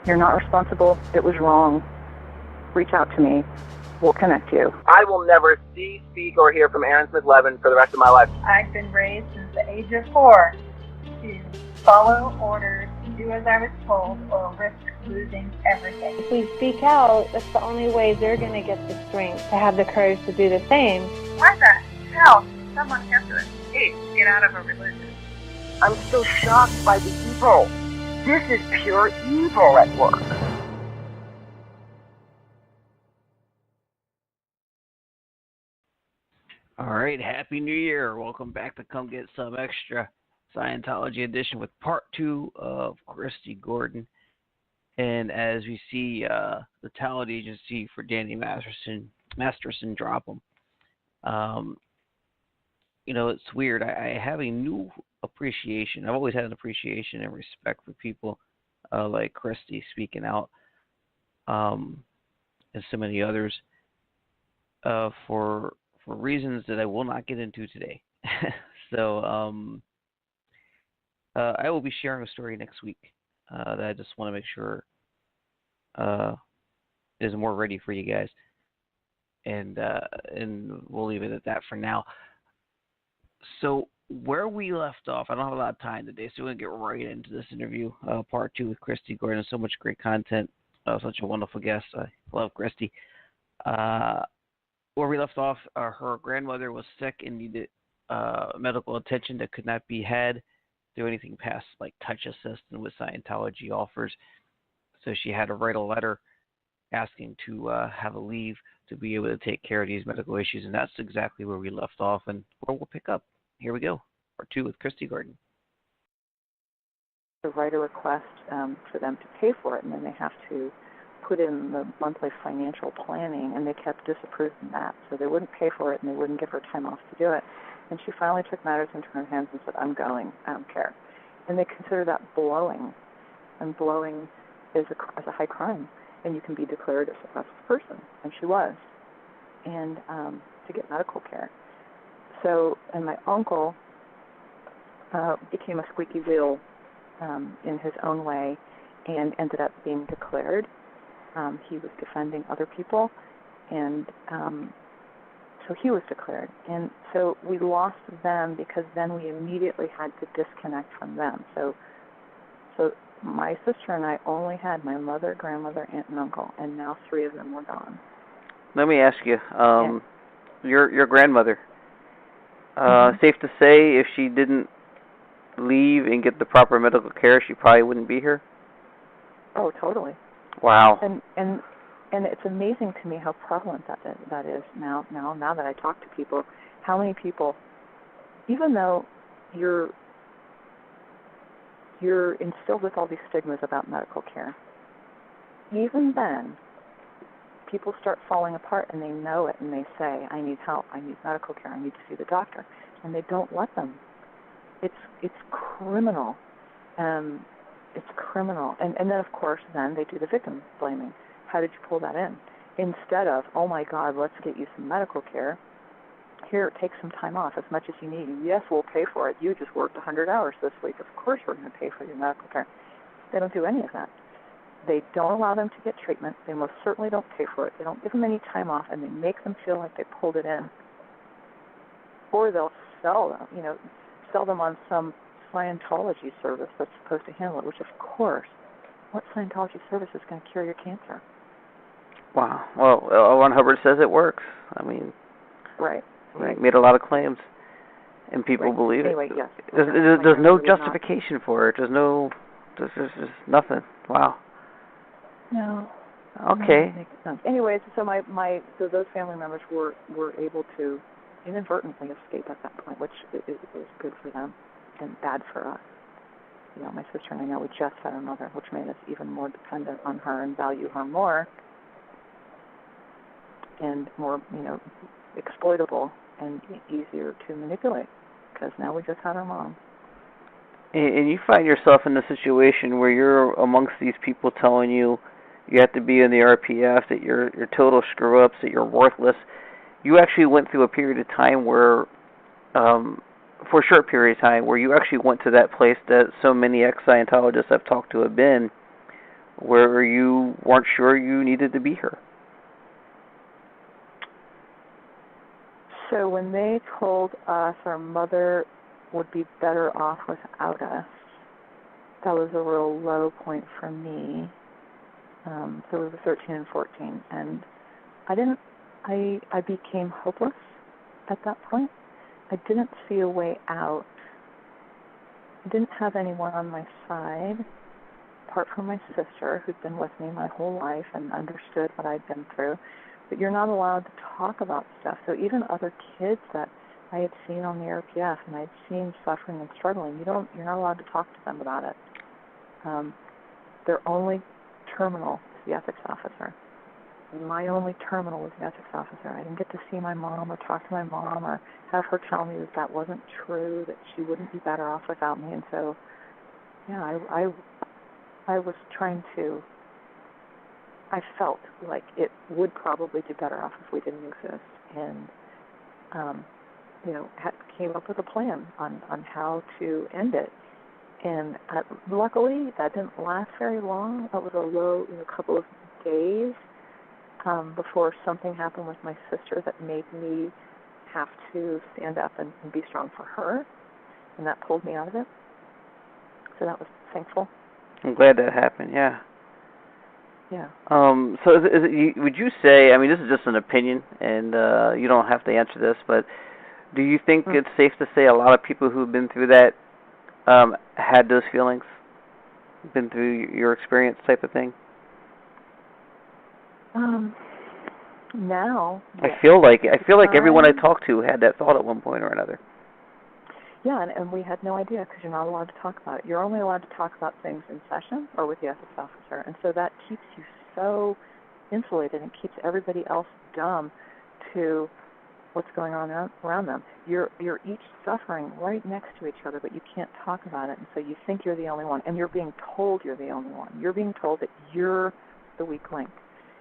You're not responsible. It was wrong. Reach out to me. We'll connect you. I will never see, speak, or hear from Aaron Smith-Levin for the rest of my life. I've been raised since the age of 4 to follow orders, do as I was told, or risk losing everything. If we speak out, that's the only way they're going to get the strength to have the courage to do the same. Why the hell does someone have to escape to get out of a religion? I'm still shocked by the evil. This is pure evil at work. All right, Happy New Year. Welcome back to Come Get Some Extra Scientology edition with part 2 of Christi Gordon. And as we see the talent agency for Danny Masterson drop him, it's weird. I have a new appreciation. I've always had an appreciation and respect for people like Christi speaking out, and so many others for reasons that I will not get into today. So I will be sharing a story next week that I just want to make sure is more ready for you guys. And we'll leave it at that for now. So where we left off, I don't have a lot of time today, so we're going to get right into this interview, part 2 with Christi Gordon. So much great content, such a wonderful guest. I love Christi. Where we left off, her grandmother was sick and needed medical attention that could not be had through anything past like touch assistant with Scientology offers. So she had to write a letter asking to have a leave to be able to take care of these medical issues, and that's exactly where we left off and where we'll pick up. Here we go, part 2 with Christi Gordon. To write a request for them to pay for it, and then they have to put in the monthly financial planning, and they kept disapproving that. So they wouldn't pay for it, and they wouldn't give her time off to do it. And she finally took matters into her hands and said, I'm going, I don't care. And they consider that blowing, and blowing is a high crime, and you can be declared a successful person, and she was, and to get medical care. So, and my uncle became a squeaky wheel in his own way and ended up being declared. He was defending other people, and so he was declared. And so we lost them because then we immediately had to disconnect from them. So my sister and I only had my mother, grandmother, aunt, and uncle, and now 3 of them were gone. Let me ask you, your grandmother, Mm-hmm. safe to say if she didn't leave and get the proper medical care, she probably wouldn't be here? Oh, totally. Wow. And it's amazing to me how prevalent that is now that I talk to people, how many people, even though you're instilled with all these stigmas about medical care, even then, people start falling apart and they know it and they say, I need help, I need medical care, I need to see the doctor, and they don't let them. It's criminal. It's criminal. And then, of course, then they do the victim blaming. How did you pull that in? Instead of, oh, my God, let's get you some medical care. Here, take some time off, as much as you need. Yes, we'll pay for it. You just worked 100 hours this week. Of course we're going to pay for your medical care. They don't do any of that. They don't allow them to get treatment. They most certainly don't pay for it. They don't give them any time off, and they make them feel like they pulled it in. Or they'll sell them on some Scientology service that's supposed to handle it, which, of course, what Scientology service is going to cure your cancer? Wow. Well, L. Ron Hubbard says it works. I mean, right. He made a lot of claims, and people believe anyway, it. Yes. There's no justification for it. There's just nothing. Wow. No. Okay. No, anyways, so so those family members were able to inadvertently escape at that point, which is good for them and bad for us. My sister and I now, we just had our mother, which made us even more dependent on her and value her more, and more, exploitable and easier to manipulate, because now we just had our mom. And you find yourself in a situation where you're amongst these people telling you have to be in the RPF, that you're total screw-ups, that you're worthless. You actually went through a period of time where, for a short period of time, where you actually went to that place that so many ex-Scientologists I've talked to have been, where you weren't sure you needed to be here? So when they told us our mother would be better off without us, that was a real low point for me. So we were 13 and 14, and I became hopeless at that point. I didn't see a way out. I didn't have anyone on my side, apart from my sister, who'd been with me my whole life and understood what I'd been through. But you're not allowed to talk about stuff. So even other kids that I had seen on the RPF and I'd seen suffering and struggling, you're not allowed to talk to them about it. Their only terminal is the ethics officer. My only terminal was the ethics officer. I didn't get to see my mom or talk to my mom or have her tell me that wasn't true, that she wouldn't be better off without me. And so, yeah, I was trying to, I felt like it would probably be better off if we didn't exist. And, came up with a plan on how to end it. And luckily, that didn't last very long. That was a low, couple of days before something happened with my sister that made me have to stand up and be strong for her, and that pulled me out of it. So that was thankful. I'm glad that happened. Yeah. Yeah. So would you say? I mean, this is just an opinion, and you don't have to answer this, but do you think it's safe to say a lot of people who've been through that had those feelings, been through your experience, type of thing? Now, I feel like everyone I talked to had that thought at one point or another. Yeah, and we had no idea because you're not allowed to talk about it. You're only allowed to talk about things in session or with the ethics officer, and so that keeps you so insulated and keeps everybody else dumb to what's going on around them. You're each suffering right next to each other, but you can't talk about it, and so you think you're the only one, and you're being told you're the only one. You're being told that you're the weak link.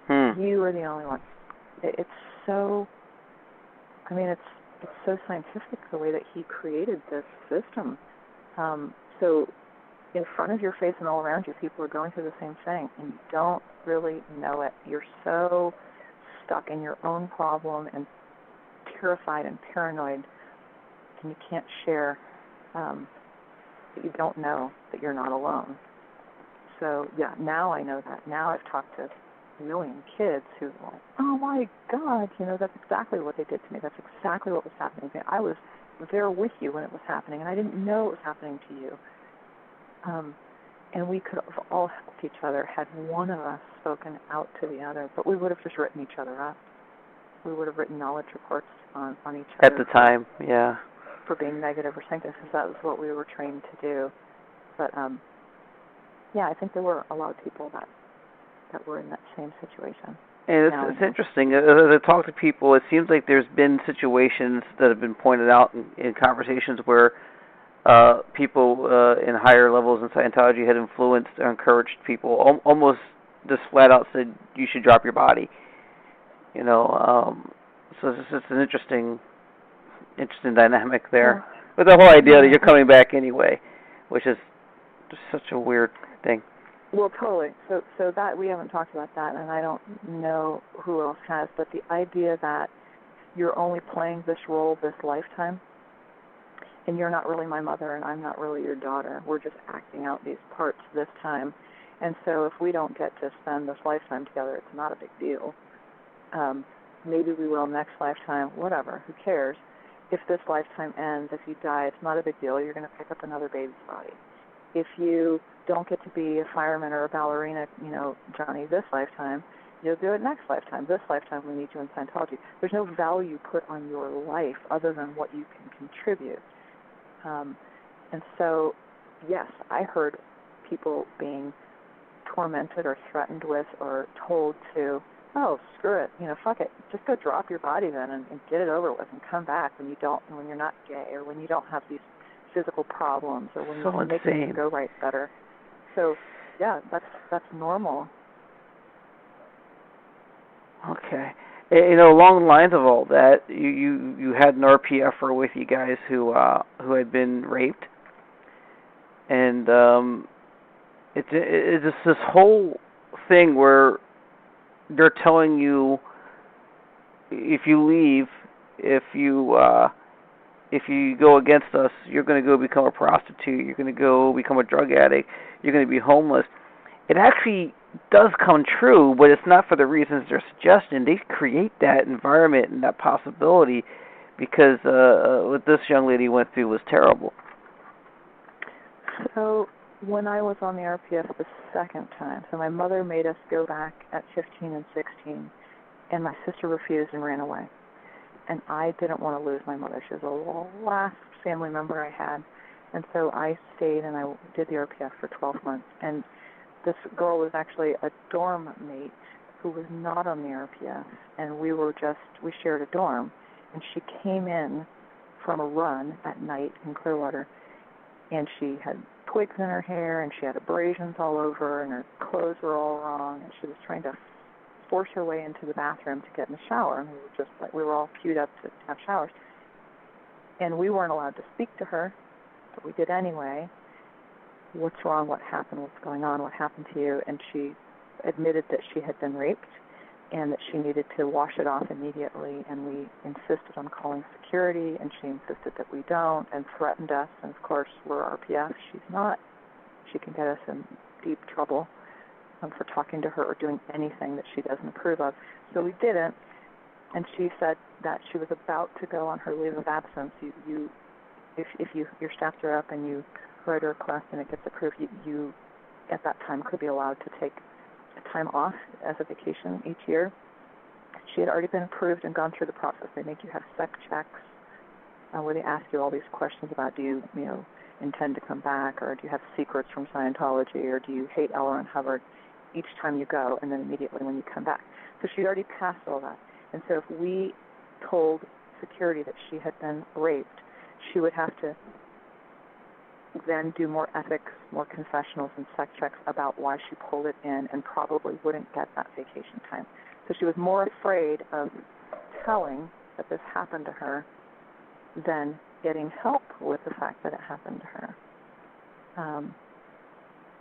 You are the only one. It's so, it's so scientific the way that he created this system. So in front of your face and all around you, people are going through the same thing, and you don't really know it. You're so stuck in your own problem and terrified and paranoid, and you can't share that you don't know that you're not alone. So, yeah, now I know that. Now I've talked to a million kids who are like, oh, my God, that's exactly what they did to me. That's exactly what was happening to me. I was there with you when it was happening, and I didn't know it was happening to you. And we could have all helped each other had one of us spoken out to the other, but we would have just written each other up. We would have written knowledge reports on each other. At the time, yeah. For being negative or something, because that was what we were trained to do. But, I think there were a lot of people that were in that same situation. And it's interesting. As I talk to people, it seems like there's been situations that have been pointed out in conversations where people in higher levels in Scientology had influenced or encouraged people, almost just flat out said, you should drop your body. So it's just an interesting dynamic there. Yeah. With the whole idea that you're coming back anyway, which is just such a weird thing. Well, totally. So that we haven't talked about that, and I don't know who else has, but the idea that you're only playing this role this lifetime, and you're not really my mother, and I'm not really your daughter. We're just acting out these parts this time. And so if we don't get to spend this lifetime together, it's not a big deal. Maybe we will next lifetime, whatever, who cares? If this lifetime ends, if you die, it's not a big deal. You're going to pick up another baby's body. If you don't get to be a fireman or a ballerina, Johnny, this lifetime, you'll do it next lifetime. This lifetime, we need you in Scientology. There's no value put on your life other than what you can contribute. And so, yes, I heard people being tormented or threatened with or told to, oh, screw it, fuck it, just go drop your body then and get it over with and come back when you're not gay or when you don't have these physical problems or when you make things go right better. So, yeah, that's normal. Okay. Along the lines of all that, you had an RPFer with you guys who had been raped, and it's just this whole thing where they're telling you if you leave, if you go against us, you're going to go become a prostitute, you're going to go become a drug addict, you're going to be homeless. It actually does come true, but it's not for the reasons they're suggesting. They create that environment and that possibility because what this young lady went through was terrible. So when I was on the RPF the second time, so my mother made us go back at 15 and 16, and my sister refused and ran away. And I didn't want to lose my mother. She was the last family member I had. And so I stayed and I did the RPF for 12 months. And this girl was actually a dorm mate who was not on the RPF. And we shared a dorm. And she came in from a run at night in Clearwater. And she had twigs in her hair and she had abrasions all over and her clothes were all wrong. And she was trying to force her way into the bathroom to get in the shower, and we were all queued up to have showers. And we weren't allowed to speak to her, but we did anyway. What's wrong? What happened? What's going on? What happened to you? And she admitted that she had been raped and that she needed to wash it off immediately, and we insisted on calling security, and she insisted that we don't and threatened us. And of course, we're RPF. She's not. She can get us in deep trouble for talking to her or doing anything that she doesn't approve of. So we didn't, and she said that she was about to go on her leave of absence. If your stats are up and you write a request and it gets approved, you at that time could be allowed to take a time off as a vacation each year. She had already been approved and gone through the process. They make you have spec checks where they ask you all these questions about do you intend to come back, or do you have secrets from Scientology, or do you hate L. Ron Hubbard, each time you go, and then immediately when you come back. So she'd already passed all that. And so if we told security that she had been raped, she would have to then do more ethics, more confessionals and sex checks about why she pulled it in, and probably wouldn't get that vacation time. So she was more afraid of telling that this happened to her than getting help with the fact that it happened to her.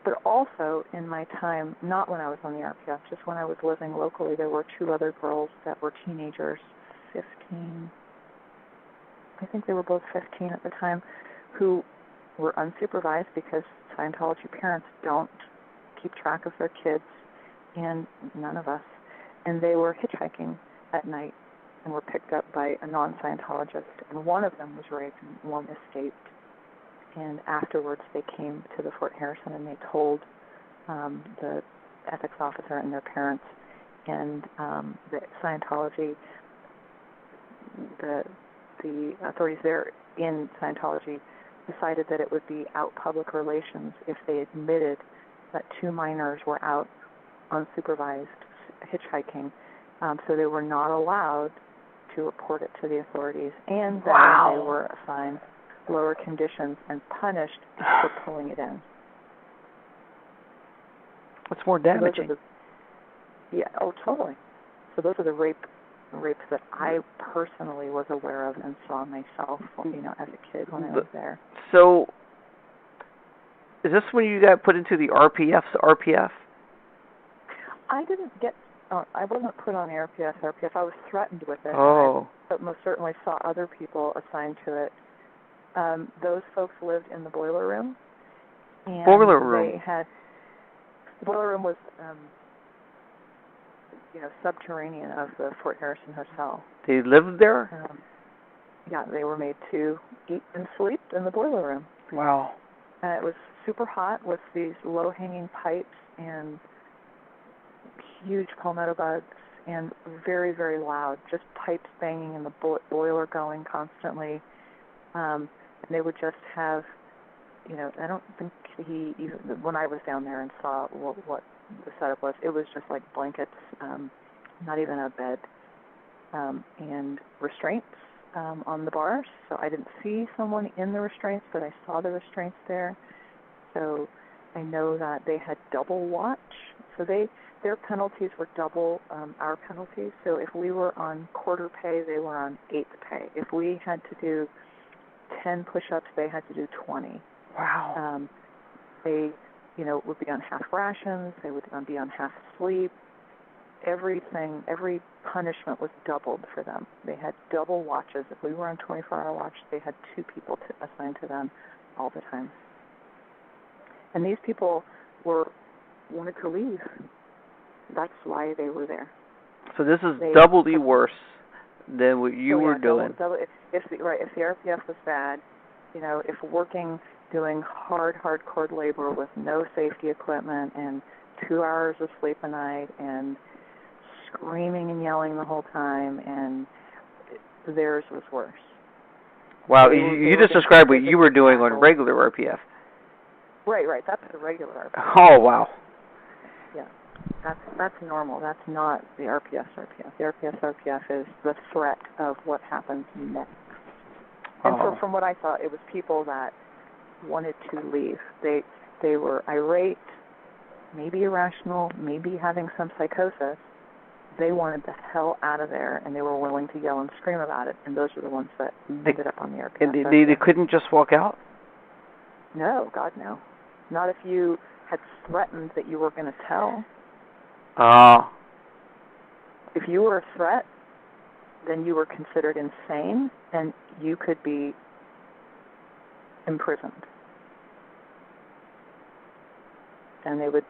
But also in my time, not when I was on the RPF, just when I was living locally, there were two other girls that were teenagers, 15. I think they were both 15 at the time, who were unsupervised because Scientology parents don't keep track of their kids, and none of us. And they were hitchhiking at night and were picked up by a non-Scientologist. And one of them was raped and one escaped. And afterwards they came to the Fort Harrison and they told the ethics officer and their parents. And the Scientology, the authorities there in Scientology decided that it would be out public relations if they admitted that two minors were out unsupervised hitchhiking. So they were not allowed to report it to the authorities, and then they were assigned lower conditions and punished for pulling it in. What's more damaging? Totally. So those are the rapes that I personally was aware of and saw myself, as a kid when I was there. So, is this when you got put into the RPF? I didn't get. I wasn't put on the RPF. I was threatened with it. Oh. But most certainly saw other people assigned to it. Those folks lived in the boiler room. And boiler room. The boiler room was, subterranean of the Fort Harrison Hotel. They lived there? They were made to eat and sleep in the boiler room. Wow. And it was super hot with these low-hanging pipes and huge palmetto bugs and very, very loud, just pipes banging and the boiler going constantly. And they would just have, I don't think when I was down there and saw what the setup was, it was just like blankets, not even a bed, and restraints on the bars. So I didn't see someone in the restraints, but I saw the restraints there. So I know that they had double watch. So their penalties were double our penalties. So if we were on quarter pay, they were on eighth pay. If we had to do 10 push-ups, they had to do 20. Wow. would be on half rations. They would be on half sleep. Everything, every punishment was doubled for them. They had double watches. If we were on 24-hour watch, they had 2 people assigned to them all the time. And these people wanted to leave. That's why they were there. So this is doubly worse than what you were doing. If the RPF was bad, if working, doing hardcore labor with no safety equipment and 2 hours of sleep a night and screaming and yelling the whole time, and theirs was worse. Wow, you just described what you were doing on regular RPF. Right. That's the regular RPF. Oh, wow. Yeah, that's normal. That's not the RPS. The RPS is the threat of what happens next. And so from what I saw, it was people that wanted to leave. They were irate, maybe irrational, maybe having some psychosis. They wanted the hell out of there, and they were willing to yell and scream about it. And those were the ones that ended up on the RPS. And they couldn't just walk out? No, God, no. Not if you had threatened that you were going to tell. If you were a threat, then you were considered insane, and you could be imprisoned. And they would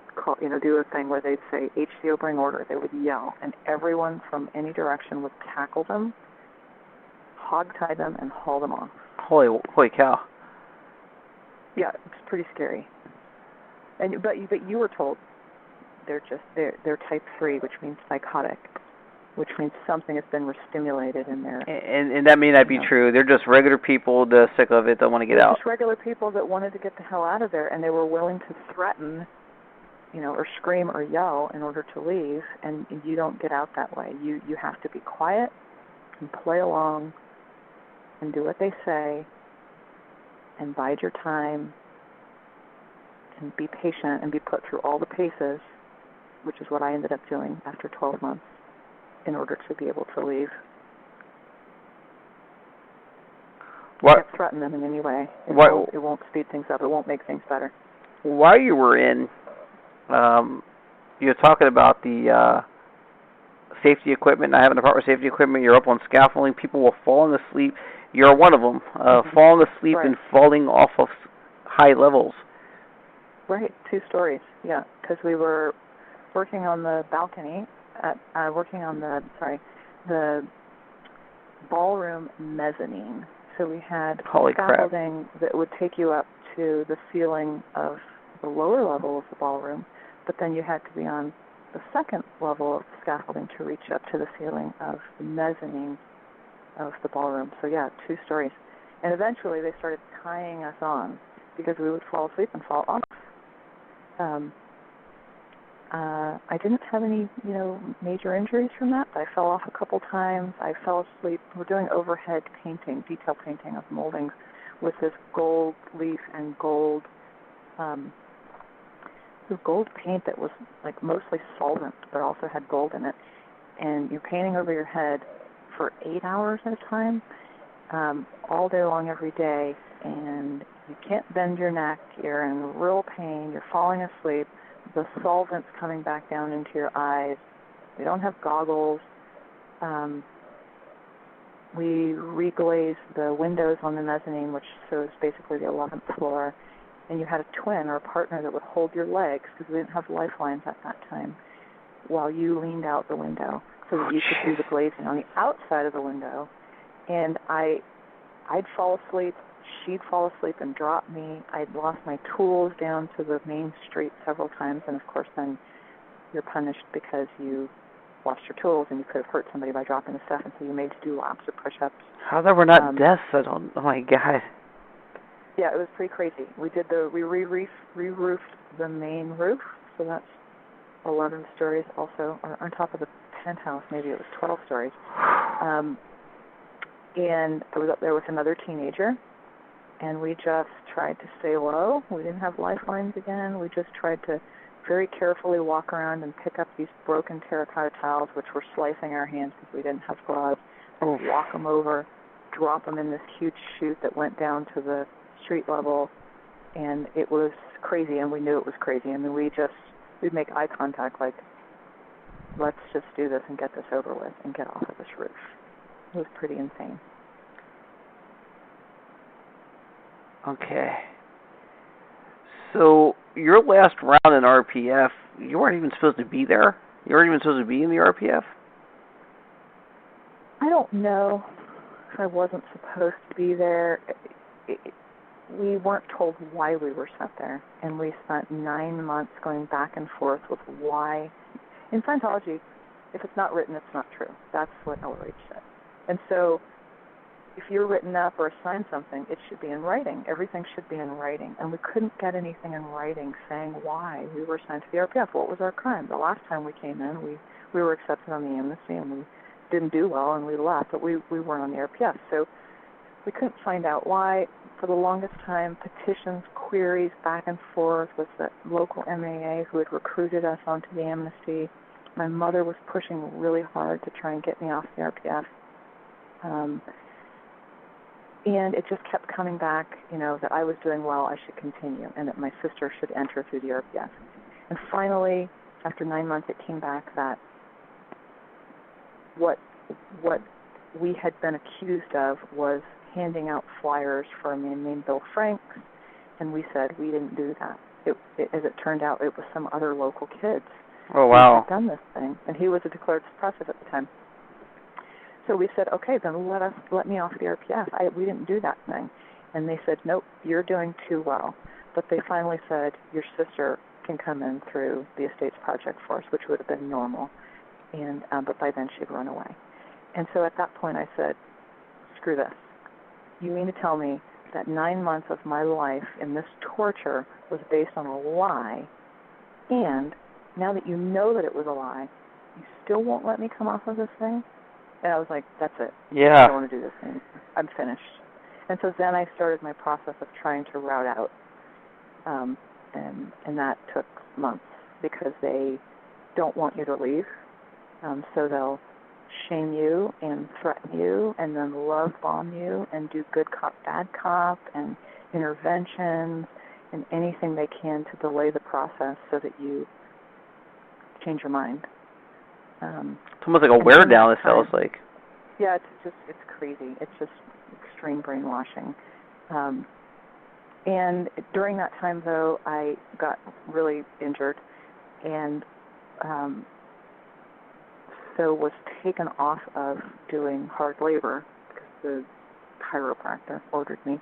do a thing where they'd say, HCO, bring order. They would yell, and everyone from any direction would tackle them, hog-tie them, and haul them off. Holy cow. Yeah, it's pretty scary. But you were told they're type 3, which means psychotic, which means something has been stimulated in there. And that may not be true. They're just regular people, they're sick of it, don't want to get out. Just regular people that wanted to get the hell out of there, and they were willing to threaten, or scream or yell in order to leave, and you don't get out that way. You have to be quiet and play along and do what they say and bide your time and be patient and be put through all the paces, which is what I ended up doing after 12 months in order to be able to leave. You can't threaten them in any way. It won't speed things up. It won't make things better. While you were in, you're talking about the safety equipment, not having the proper safety equipment. You're up on scaffolding. People will fall asleep. You're one of them, falling asleep and falling off of high levels. Right, 2 stories, yeah, because we were working on the balcony, the ballroom mezzanine. So we had scaffolding that would take you up to the ceiling of the lower level of the ballroom, but then you had to be on the second level of the scaffolding to reach up to the ceiling of the mezzanine of the ballroom. So yeah, 2 stories. And eventually they started tying us on because we would fall asleep and fall off. I didn't have any, major injuries from that, but I fell off a couple times. I fell asleep. We're doing overhead painting, detail painting of moldings with this gold leaf and gold paint that was like mostly solvent, but also had gold in it. And you're painting over your head for 8 hours at a time, all day long, every day, and you can't bend your neck. You're in real pain. You're falling asleep. The solvent's coming back down into your eyes. We don't have goggles. We reglazed the windows on the mezzanine, which shows basically the 11th floor, and you had a twin or a partner that would hold your legs, because we didn't have lifelines at that time, while you leaned out the window so that you could do the glazing on the outside of the window. And I'd fall asleep. She'd fall asleep and drop me. I'd lost my tools down to the main street several times, and of course then you're punished because you lost your tools and you could have hurt somebody by dropping the stuff, and so you made to do laps or push-ups. How that we're not deaths? Oh my God. Yeah, it was pretty crazy. We re-roofed the main roof, so that's 11 stories also, or on top of the penthouse, maybe it was 12 stories. And I was up there with another teenager, and we just tried to stay low. We didn't have lifelines again. We just tried to very carefully walk around and pick up these broken terracotta tiles, which were slicing our hands because we didn't have gloves, and walk them over, drop them in this huge chute that went down to the street level, and it was crazy, and we knew it was crazy. I mean, we'd make eye contact, like, let's just do this and get this over with and get off of this roof. It was pretty insane. Okay. So your last round in RPF, you weren't even supposed to be there? You weren't even supposed to be in the RPF? I don't know if I wasn't supposed to be there. We weren't told why we were sent there, and we spent 9 months going back and forth with why. In Scientology, if it's not written, it's not true. That's what LRH said. And so if you're written up or assigned something, it should be in writing. Everything should be in writing. And we couldn't get anything in writing saying why we were sent to the RPF. What was our crime? The last time we came in, we were accepted on the amnesty, and we didn't do well, and we left, but we weren't on the RPF. So we couldn't find out why. For the longest time, petitions, queries, back and forth with the local MAA who had recruited us onto the amnesty. My mother was pushing really hard to try and get me off the RPF. And it just kept coming back, that I was doing well, I should continue, and that my sister should enter through the RPF. And finally, after 9 months, it came back that what we had been accused of was handing out flyers for a man named Bill Franks, and we said we didn't do that. As it turned out, it was some other local kids who had done this thing, and he was a declared suppressive at the time. So we said, okay, then let me off the RPF. We didn't do that thing. And they said, nope, you're doing too well. But they finally said, your sister can come in through the Estates Project for us, which would have been normal. And but by then she'd run away. And so at that point I said, screw this. You mean to tell me that 9 months of my life in this torture was based on a lie, and now that you know that it was a lie, you still won't let me come off of this thing? And I was like, that's it. Yeah. I don't want to do this thing. I'm finished. And so then I started my process of trying to route out. And that took months because they don't want you to leave. So they'll shame you and threaten you and then love bomb you and do good cop, bad cop and interventions and anything they can to delay the process so that you change your mind. It's almost like a wear down, it feels like. Yeah, it's crazy. It's just extreme brainwashing. And during that time, though, I got really injured and so was taken off of doing hard labor because the chiropractor ordered me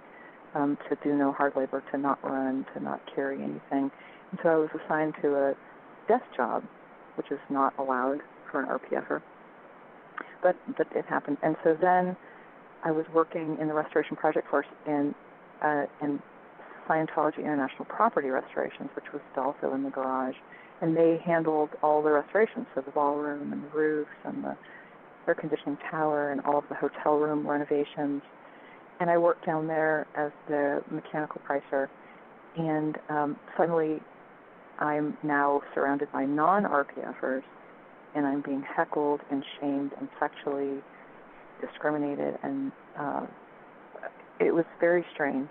to do no hard labor, to not run, to not carry anything. And so I was assigned to a desk job, which is not allowed for an RPFer. But it happened. And so then I was working in the Restoration Project Force in Scientology International Property Restorations, which was also in the garage. And they handled all the restorations, so the ballroom and the roofs and the air conditioning tower and all of the hotel room renovations. And I worked down there as the mechanical pricer. And suddenly I'm now surrounded by non-RPFers, and I'm being heckled and shamed and sexually discriminated, and it was very strange.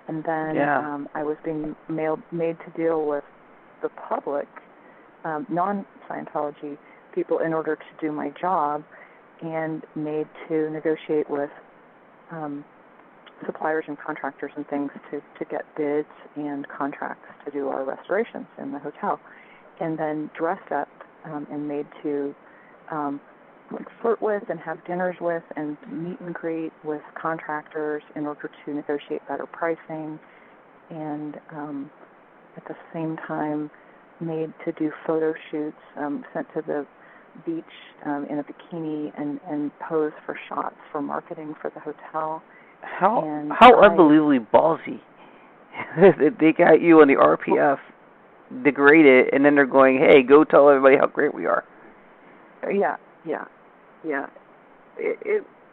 And then I was being made to deal with the public, non-Scientology people in order to do my job, and made to negotiate with suppliers and contractors and things to get bids and contracts to do our restorations in the hotel, and then dressed up and made to flirt with and have dinners with and meet and greet with contractors in order to negotiate better pricing, and at the same time made to do photo shoots, sent to the beach in a bikini and pose for shots for marketing for the hotel. How unbelievably ballsy. They got you on the RPF, degraded, and then they're going, hey, go tell everybody how great we are. Yeah.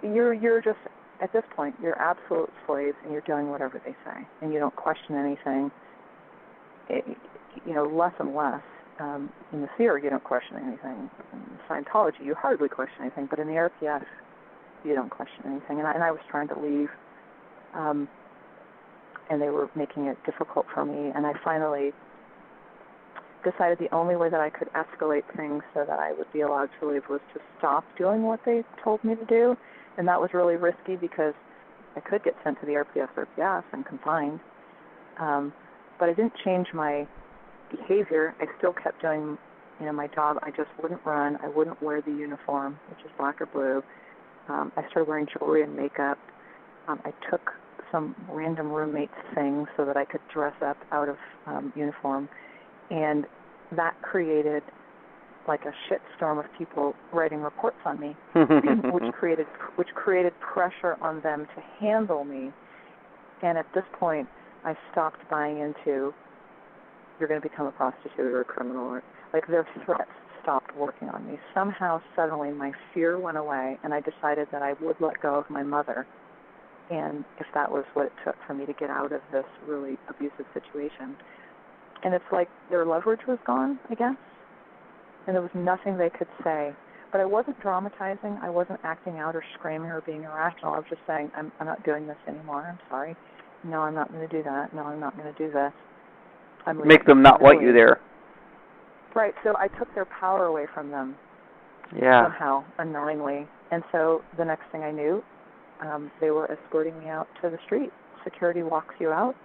You're just, at this point, you're absolute slaves, and you're doing whatever they say, and you don't question anything. Less and less. In the sphere, you don't question anything. In Scientology, you hardly question anything, but in the RPF, you don't question anything. And I was trying to leave. and they were making it difficult for me. And I finally decided the only way that I could escalate things so that I would be allowed to leave was to stop doing what they told me to do. And that was really risky because I could get sent to the RPS and confined. But I didn't change my behavior. I still kept doing, my job. I just wouldn't run. I wouldn't wear the uniform, which is black or blue. I started wearing jewelry and makeup. I took some random roommate's things so that I could dress up out of uniform. And that created like a shitstorm of people writing reports on me, which created pressure on them to handle me. And at this point, I stopped buying into, you're going to become a prostitute or a criminal. Or, like, their threats stopped working on me. Somehow, suddenly, my fear went away, and I decided that I would let go of my mother. And if that was what it took for me to get out of this really abusive situation. And it's like their leverage was gone, I guess. And there was nothing they could say. But I wasn't dramatizing. I wasn't acting out or screaming or being irrational. I was just saying, I'm not doing this anymore. I'm sorry. No, I'm not going to do that. No, I'm not going to do this. Make them not want you there. Right. So I took their power away from them. Yeah. Somehow, unknowingly. And so the next thing I knew, they were escorting me out to the street. Security walks you out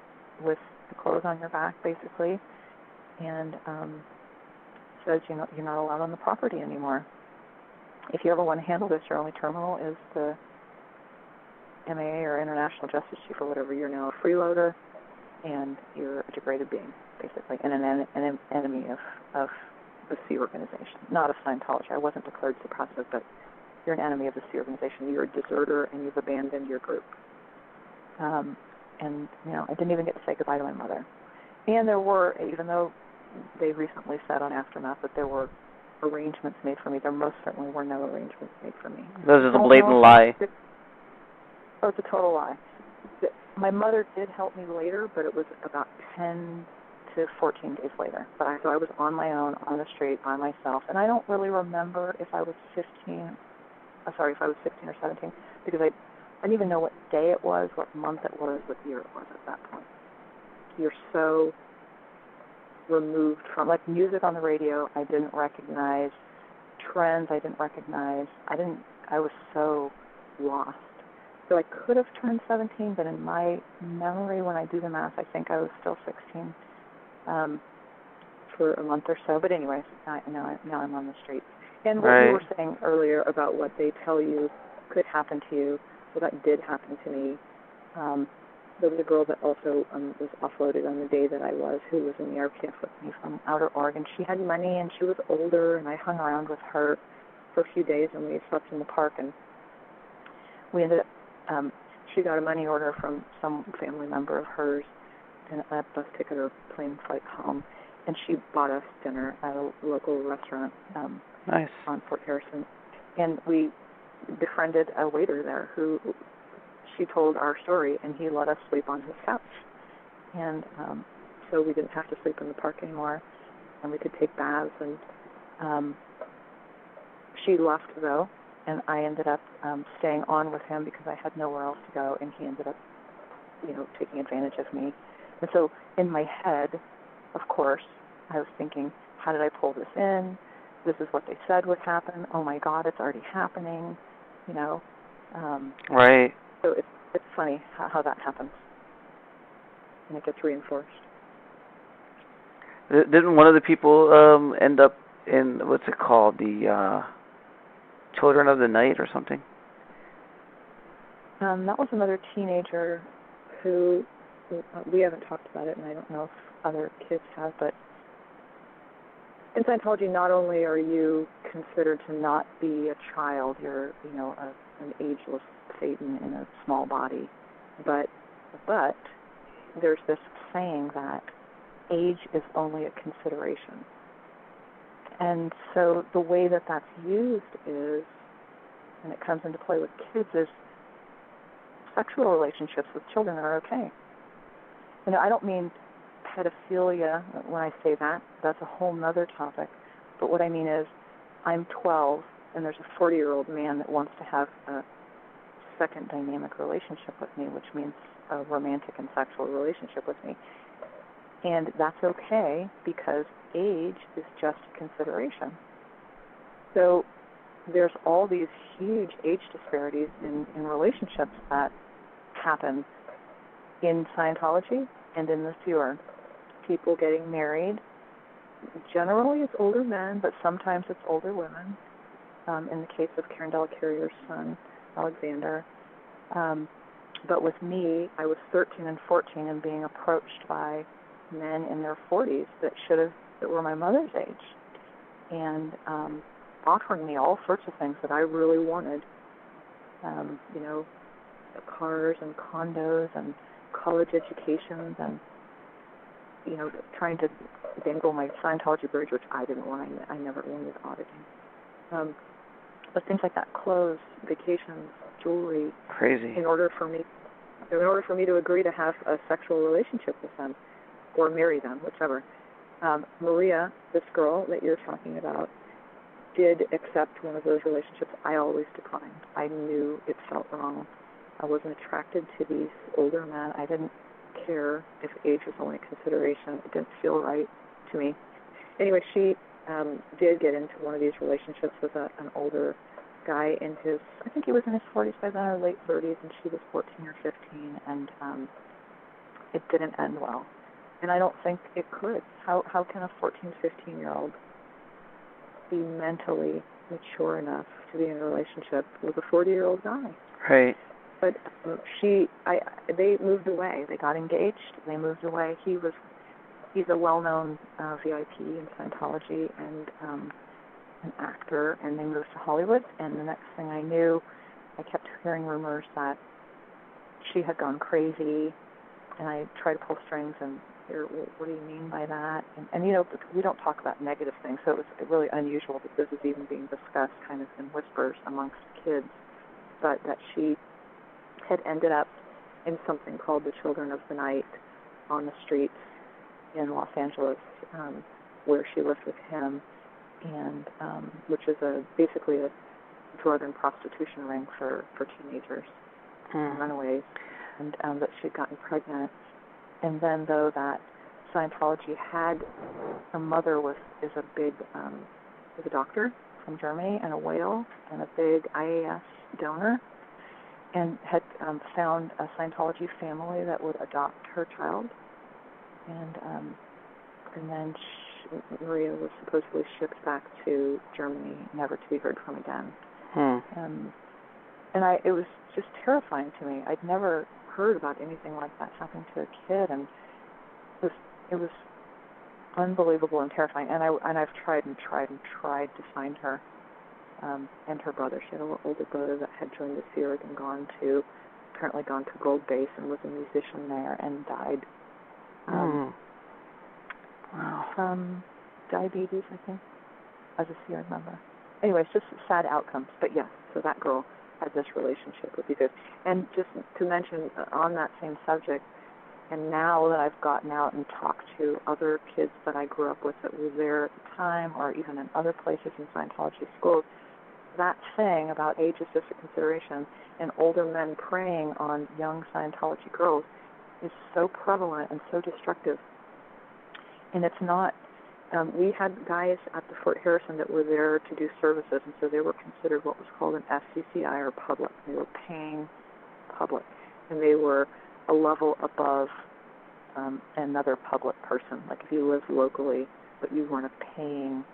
with the clothes on your back, basically, and says you're not allowed on the property anymore. If you ever want to handle this, your only terminal is the MAA or International Justice Chief or whatever. You're now a freeloader, and you're a degraded being, basically, and an enemy of the C organization, not of Scientology. I wasn't declared suppressive, but you're an enemy of the C organization. You're a deserter, and you've abandoned your group. And, I didn't even get to say goodbye to my mother. And there were, even though they recently said on Aftermath that there were arrangements made for me, there most certainly were no arrangements made for me. Those are the blatant lie. Oh, it's a total lie. My mother did help me later, but it was about 10 to 14 days later. So I was on my own, on the street, by myself. And I don't really remember if I was 16 or 17, because I didn't even know what day it was, what month it was, what year it was at that point. You're so removed from, like, music on the radio, I didn't recognize. Trends I didn't recognize. I was so lost. So I could have turned 17, but in my memory, when I do the math, I think I was still 16 for a month or so. But anyways, now I'm on the streets. And what you were saying earlier about what they tell you could happen to you, well, that did happen to me. There was a girl that also was offloaded on the day that I was, who was in the RPF with me from Outer Oregon. She had money, and she was older, and I hung around with her for a few days, and we slept in the park, and we ended up, she got a money order from some family member of hers, and a bus ticket or plane flight home, and she bought us dinner at a local restaurant on Fort Harrison. And we befriended a waiter there who she told our story, and he let us sleep on his couch. And so we didn't have to sleep in the park anymore, and we could take baths. And she left, though, and I ended up staying on with him because I had nowhere else to go, and he ended up, taking advantage of me. And so in my head, of course, I was thinking, how did I pull this in? This is what they said would happen. Oh, my God, it's already happening, Right. So it's funny how that happens, and it gets reinforced. Didn't one of the people end up in, what's it called, the Children of the Night or something? That was another teenager who, we haven't talked about it, and I don't know if other kids have, but in Scientology, not only are you considered to not be a child, you're, an ageless Satan in a small body, but there's this saying that age is only a consideration. And so the way that that's used is, and it comes into play with kids, is sexual relationships with children are okay. I don't mean pedophilia when I say that. That's a whole nother topic. But what I mean is, I'm 12, and there's a 40-year-old man that wants to have a second dynamic relationship with me, which means a romantic and sexual relationship with me. And that's okay because age is just a consideration. So there's all these huge age disparities in relationships that happen in Scientology and in the sewer. People getting married, generally it's older men, but sometimes it's older women. In the case of Karen Della Carrier's son, Alexander. But with me, I was 13 and 14 and being approached by men in their 40s that were my mother's age, and offering me all sorts of things that I really wanted. Cars and condos and college educations and, trying to dangle my Scientology bridge, which I didn't want. I never wanted auditing. But things like that, clothes, vacations, jewelry. Crazy. In order for me to agree to have a sexual relationship with them or marry them, whichever. Maria, this girl that you're talking about, did accept one of those relationships. I always declined. I knew it felt wrong. I wasn't attracted to these older men. I didn't care if age was only a consideration. It didn't feel right to me. Anyway, she did get into one of these relationships with an older guy in his, I think he was in his 40s by then, or late 30s, and she was 14 or 15, and it didn't end well. And I don't think it could. How can a 14, 15-year-old be mentally mature enough to be in a relationship with a 40-year-old guy? Right. But they moved away. They got engaged. They moved away. He's a well-known VIP in Scientology and an actor, and they moved to Hollywood. And the next thing I knew, I kept hearing rumors that she had gone crazy, and I tried to pull strings and hear, what do you mean by that? And we don't talk about negative things, so it was really unusual that this was even being discussed kind of in whispers amongst kids, but that she had ended up in something called the Children of the Night on the streets in Los Angeles, where she lived with him, and which is basically a drug and prostitution ring for teenagers, runaways, and that she'd gotten pregnant. And then, though, that Scientology had, her mother is a doctor from Germany and a whale and a big IAS donor, and had found a Scientology family that would adopt her child. And then Maria was supposedly shipped back to Germany, never to be heard from again. It was just terrifying to me. I'd never heard about anything like that happening to a kid, and it was unbelievable and terrifying. And I've tried to find her and her brother. She had an older brother that had joined the Sea Org and gone to Gold Base and was a musician there and died. From diabetes, I think, as a Sea Org member. Anyway, it's just sad outcomes. But yes, so that girl had this relationship with these guys. And just to mention on that same subject, and now that I've gotten out and talked to other kids that I grew up with that were there at the time, or even in other places in Scientology schools, that thing about age is just a consideration, and older men preying on young Scientology girls is so prevalent and so destructive. And it's not, we had guys at the Fort Harrison that were there to do services, and so they were considered what was called an FCCI, or public. They were paying public, and they were a level above another public person. Like if you lived locally, but you weren't a paying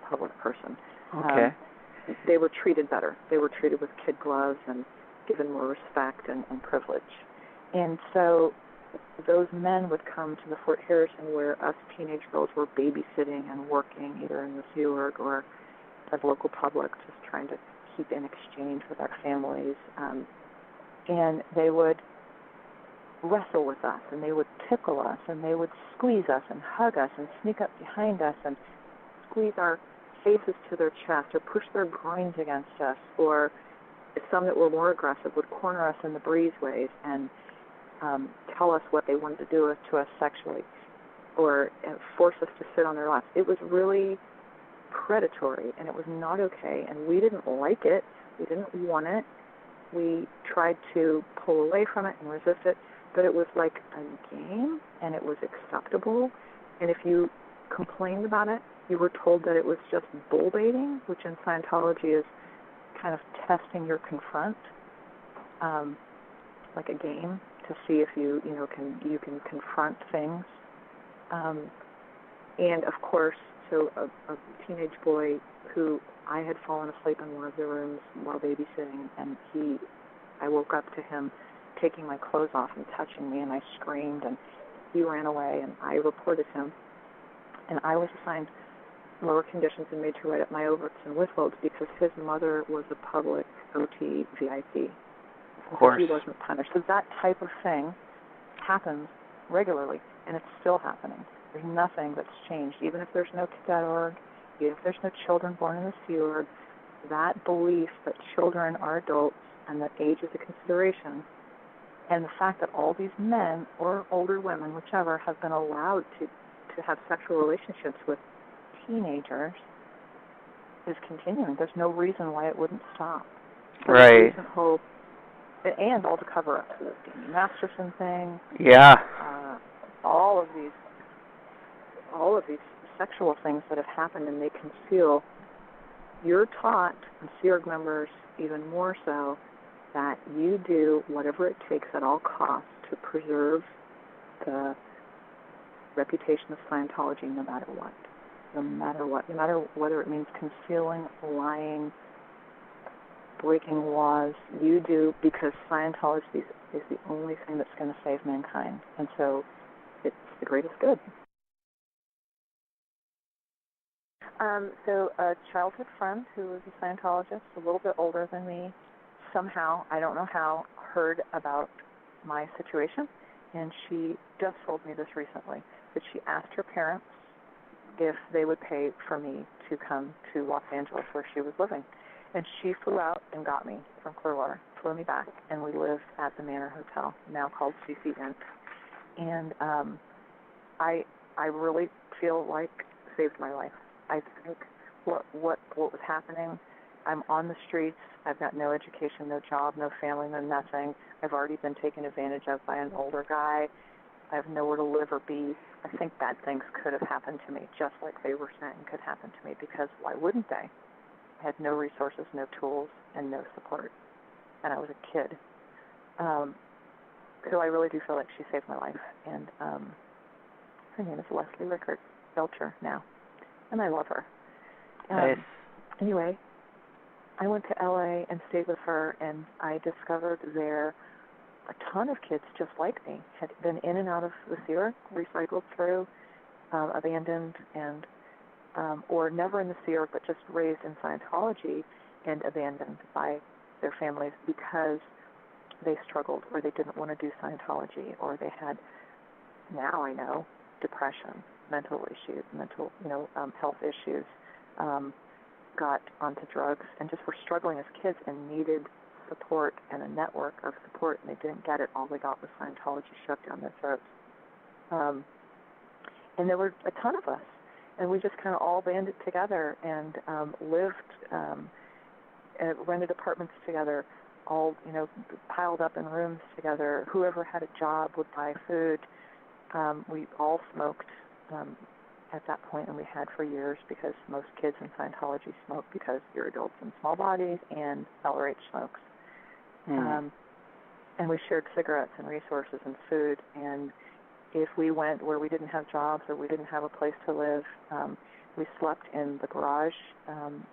public person. Okay. They were treated better. They were treated with kid gloves and given more respect and privilege. And so those men would come to the Fort Harrison where us teenage girls were babysitting and working either in the Sea Org or as local public, just trying to keep in exchange with our families. And they would wrestle with us, and they would tickle us, and they would squeeze us and hug us and sneak up behind us and squeeze our faces to their chest or push their groins against us, or some that were more aggressive would corner us in the breezeways and tell us what they wanted to do to us sexually, or force us to sit on their laps. It was really predatory, and it was not okay, and we didn't like it. We didn't want it, We tried to pull away from it and resist it, but it was like a game, and it was acceptable. And if you complained about it, you were told that it was just bull baiting, which in Scientology is kind of testing your confront, like a game, to see if you can confront things. And of course, so a teenage boy who I had fallen asleep in one of the rooms while babysitting, and I woke up to him taking my clothes off and touching me, and I screamed, and he ran away, and I reported him. And I was assigned lower conditions and made to write up my overts and withholds because his mother was a public OT VIP. Of course. He wasn't punished. So that type of thing happens regularly, and it's still happening. There's nothing that's changed. Even if there's no cadet.org, even if there's no children born in the Sea Org, that belief that children are adults and that age is a consideration, and the fact that all these men or older women, whichever, have been allowed to have sexual relationships with teenagers is continuing. There's no reason why it wouldn't stop. So right. Hope, and all the cover-ups, the Danny Masterson thing. Yeah. All of these sexual things that have happened and they conceal. You're taught, and Sea Org members even more so, that you do whatever it takes at all costs to preserve the reputation of Scientology no matter what. No matter what. No matter whether it means concealing, lying, breaking laws, you do, because Scientology is the only thing that's going to save mankind. And so it's the greatest good. So a childhood friend who was a Scientologist, a little bit older than me, somehow, I don't know how, heard about my situation, and she just told me this recently, that she asked her parents if they would pay for me to come to Los Angeles where she was living. And she flew out and got me from Clearwater, flew me back, and we lived at the Manor Hotel, now called CC Inn. And I really feel like saved my life. I think what was happening, I'm on the streets, I've got no education, no job, no family, no nothing. I've already been taken advantage of by an older guy. I have nowhere to live or be. I think bad things could have happened to me, just like they were saying could happen to me, because why wouldn't they? I had no resources, no tools, and no support. And I was a kid. So I really do feel like she saved my life. And her name is Leslie Rickard Belcher now. And I love her. Nice. Anyway, I went to LA and stayed with her, and I discovered there a ton of kids just like me had been in and out of the Sea Org, recycled through, abandoned, and or never in the Sea Org, but just raised in Scientology and abandoned by their families because they struggled or they didn't want to do Scientology, or they had, now I know, depression, mental issues, health issues, got onto drugs and just were struggling as kids and needed support and a network of support, and they didn't get it. All they got was Scientology shoved down their throats. And there were a ton of us, and we just kind of all banded together and lived, rented apartments together, all, piled up in rooms together. Whoever had a job would buy food. We all smoked at that point, and we had for years, because most kids in Scientology smoke because you're adults in small bodies, and LRH smokes. And we shared cigarettes and resources and food, and if we went where we didn't have jobs or we didn't have a place to live, we slept in the garage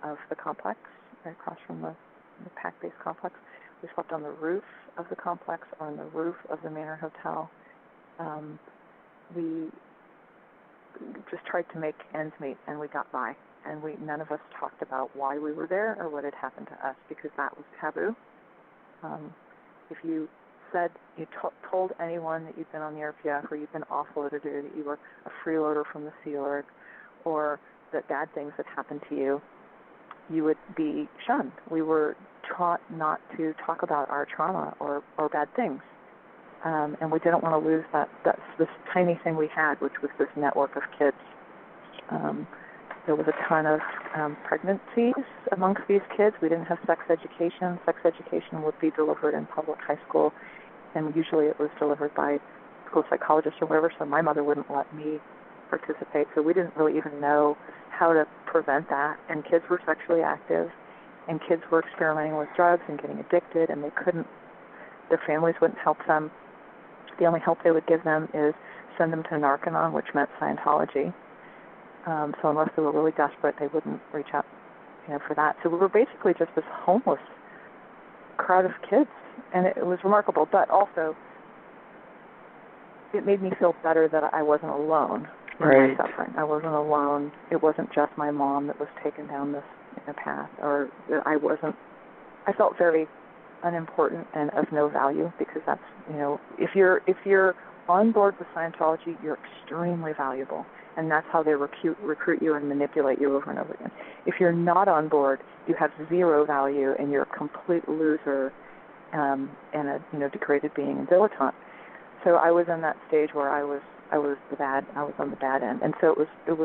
of the complex, right across from the PAC-based complex. We slept on the roof of the complex or on the roof of the Manor Hotel. We just tried to make ends meet, and we got by. And none of us talked about why we were there or what had happened to us, because that was taboo. If you said, you told anyone that you'd been on the RPF or you'd been offloaded, or that you were a freeloader from the Sea Org, or that bad things had happened to you, you would be shunned. We were taught not to talk about our trauma or bad things. And we didn't want to lose this tiny thing we had, which was this network of kids. There was a ton of pregnancies amongst these kids. We didn't have sex education. Sex education would be delivered in public high school, and usually it was delivered by school psychologists or whatever, so my mother wouldn't let me participate. So we didn't really even know how to prevent that. And kids were sexually active, and kids were experimenting with drugs and getting addicted, and they couldn't, their families wouldn't help them. The only help they would give them is send them to Narconon, which meant Scientology. So unless they were really desperate, they wouldn't reach out, for that. So we were basically just this homeless crowd of kids, and it was remarkable. But also, it made me feel better that I wasn't alone in my suffering. I wasn't alone. It wasn't just my mom that was taken down this path, or that I felt very unimportant and of no value, because that's, if you're on board with Scientology, you're extremely valuable, and that's how they recruit you and manipulate you over and over again. If you're not on board, you have zero value, and you're a complete loser and a degraded being and dilettante. So I was in that stage where I was on the bad end, and so it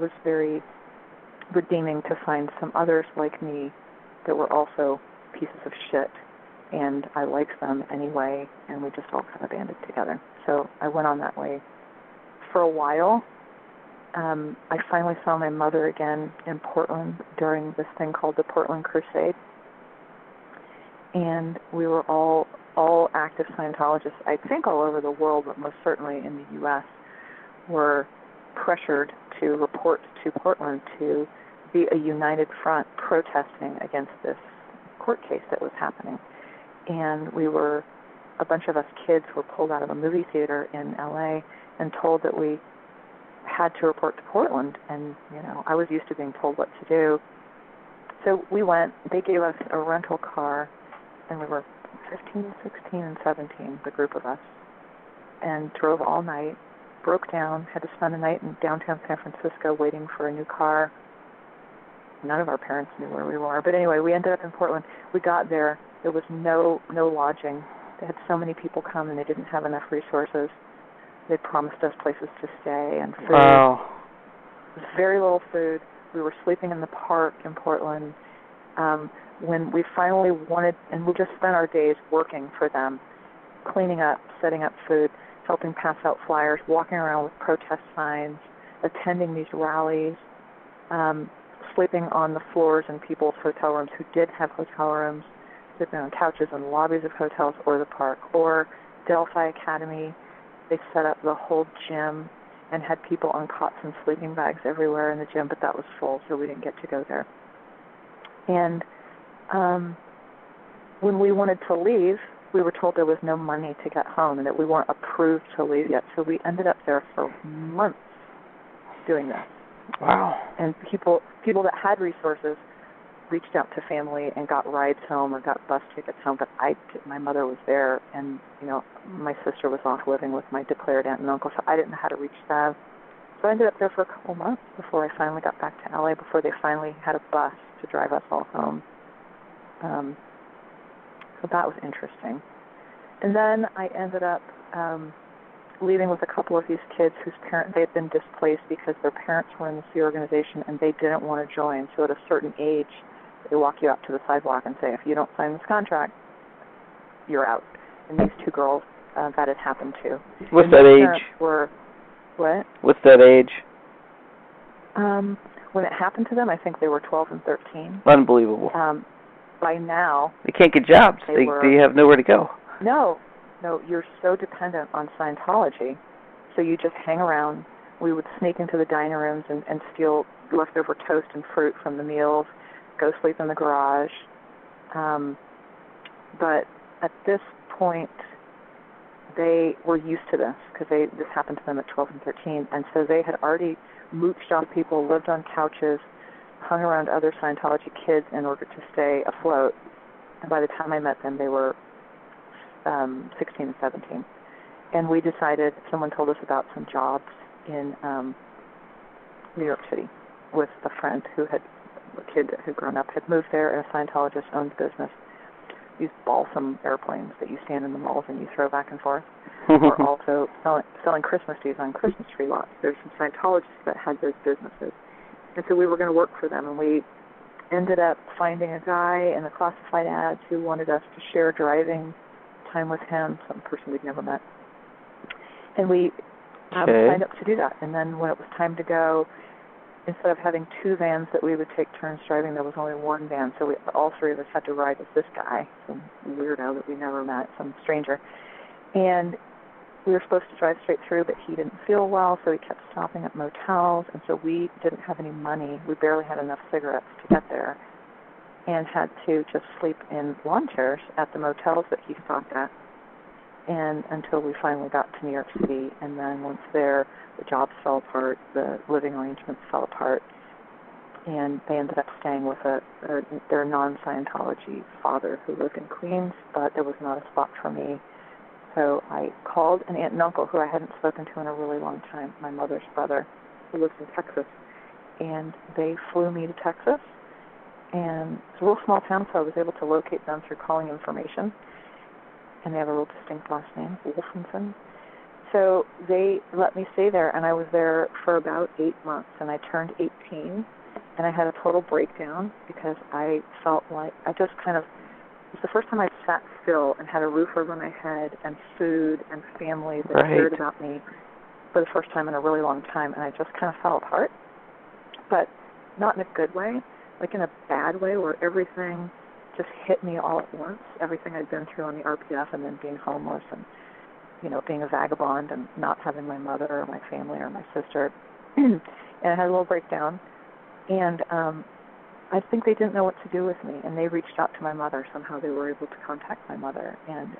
was very redeeming to find some others like me that were also pieces of shit, and I liked them anyway, and we just all kind of banded together. So I went on that way for a while. I finally saw my mother again in Portland during this thing called the Portland Crusade, and we were all active Scientologists, I think all over the world, but most certainly in the U.S., were pressured to report to Portland to be a united front protesting against this court case that was happening. And a bunch of us kids were pulled out of a movie theater in L.A. and told that we had to report to Portland. And, I was used to being told what to do. So we went. They gave us a rental car, and we were 15, 16, and 17, the group of us, and drove all night, broke down, had to spend a night in downtown San Francisco waiting for a new car. None of our parents knew where we were. But anyway, we ended up in Portland. We got there. There was no lodging. They had so many people come, and they didn't have enough resources. They promised us places to stay and food. Wow. There was very little food. We were sleeping in the park in Portland. When we finally and we just spent our days working for them, cleaning up, setting up food, helping pass out flyers, walking around with protest signs, attending these rallies, sleeping on the floors in people's hotel rooms who did have hotel rooms, sleeping on couches in the lobbies of hotels or the park, or Delphi Academy. They set up the whole gym and had people on cots and sleeping bags everywhere in the gym, but that was full, so we didn't get to go there. And when we wanted to leave, we were told there was no money to get home and that we weren't approved to leave yet. So we ended up there for months doing this. Wow. And people that had resources reached out to family and got rides home or got bus tickets home, but my mother was there, and my sister was off living with my declared aunt and uncle, so I didn't know how to reach them. So I ended up there for a couple months before I finally got back to LA, before they finally had a bus to drive us all home. So that was interesting. And then I ended up leaving with a couple of these kids whose parents, they had been displaced because their parents were in the Sea organization and they didn't want to join. So at a certain age, they walk you out to the sidewalk and say, if you don't sign this contract, you're out. And these two girls, that had happened to. What's that age? What? What's that age? When it happened to them, I think they were 12 and 13. Unbelievable. By now, they can't get jobs. They have nowhere to go. No, you're so dependent on Scientology. So you just hang around. We would sneak into the dining rooms and steal leftover toast and fruit from the meals, go sleep in the garage. But at this point, they were used to this because this happened to them at 12 and 13. And so they had already mooched off people, lived on couches, hung around other Scientology kids in order to stay afloat. And by the time I met them, they were 16 and 17. And we decided, someone told us about some jobs in New York City with a friend a kid that had grown up, had moved there, and a Scientologist-owned business. These balsam airplanes that you stand in the malls and you throw back and forth. Or also selling Christmas trees on Christmas tree lots. There's some Scientologists that had those businesses. And so we were going to work for them, and we ended up finding a guy in the classified ads who wanted us to share driving time with him, some person we'd never met. And we signed up to do that. And then when it was time to go, instead of having 2 vans that we would take turns driving, there was only 1 van. So all 3 of us had to ride with this guy, some weirdo that we never met, some stranger. And we were supposed to drive straight through, but he didn't feel well, so he kept stopping at motels. And so we didn't have any money. We barely had enough cigarettes to get there, and had to just sleep in lawn chairs at the motels that he stopped at, and until we finally got to New York City. And then once there, the jobs fell apart, the living arrangements fell apart, and they ended up staying with their non-Scientology father who lived in Queens, but there was not a spot for me. So I called an aunt and uncle who I hadn't spoken to in a really long time, my mother's brother, who lives in Texas, and they flew me to Texas. And it's a real small town, so I was able to locate them through calling information. And they have a real distinct last name, Wolfenson. So they let me stay there, and I was there for about 8 months. And I turned 18, and I had a total breakdown because I felt like I just kind of, it was the first time I sat still and had a roof over my head and food and family that cared about me for the first time in a really long time. And I just kind of fell apart, but not in a good way. Like in a bad way where everything just hit me all at once, everything I'd been through on the RPF, and then being homeless and, being a vagabond and not having my mother or my family or my sister. And I had a little breakdown, and I think they didn't know what to do with me, and they reached out to my mother. Somehow they were able to contact my mother, and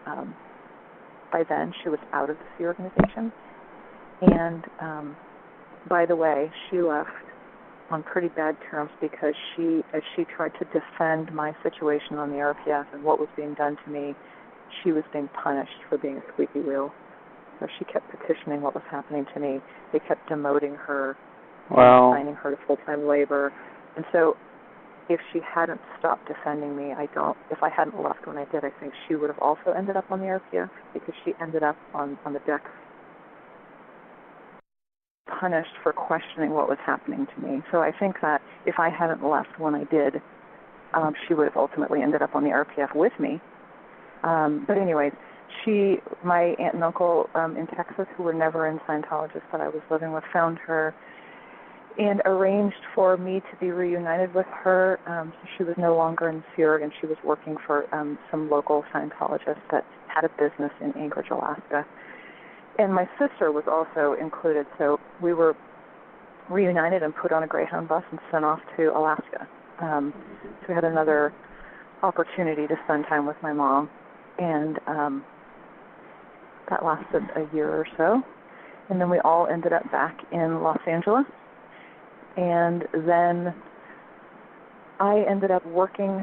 by then she was out of the organization. And by the way, she left on pretty bad terms because as she tried to defend my situation on the RPF and what was being done to me, she was being punished for being a squeaky wheel. So she kept petitioning what was happening to me. They kept demoting her, assigning her to full-time labor. And so if she hadn't stopped defending me, if I hadn't left when I did, I think she would have also ended up on the RPF, because she ended up on the deck punished for questioning what was happening to me. So I think that if I hadn't left when I did, she would have ultimately ended up on the RPF with me. But anyways, my aunt and uncle in Texas, who were never in Scientologists that I was living with, found her and arranged for me to be reunited with her. She was no longer in Fjord, and she was working for some local Scientologists that had a business in Anchorage, Alaska. And my sister was also included, so we were reunited and put on a Greyhound bus and sent off to Alaska. So we had another opportunity to spend time with my mom, and that lasted a year or so. And then we all ended up back in Los Angeles. And then I ended up working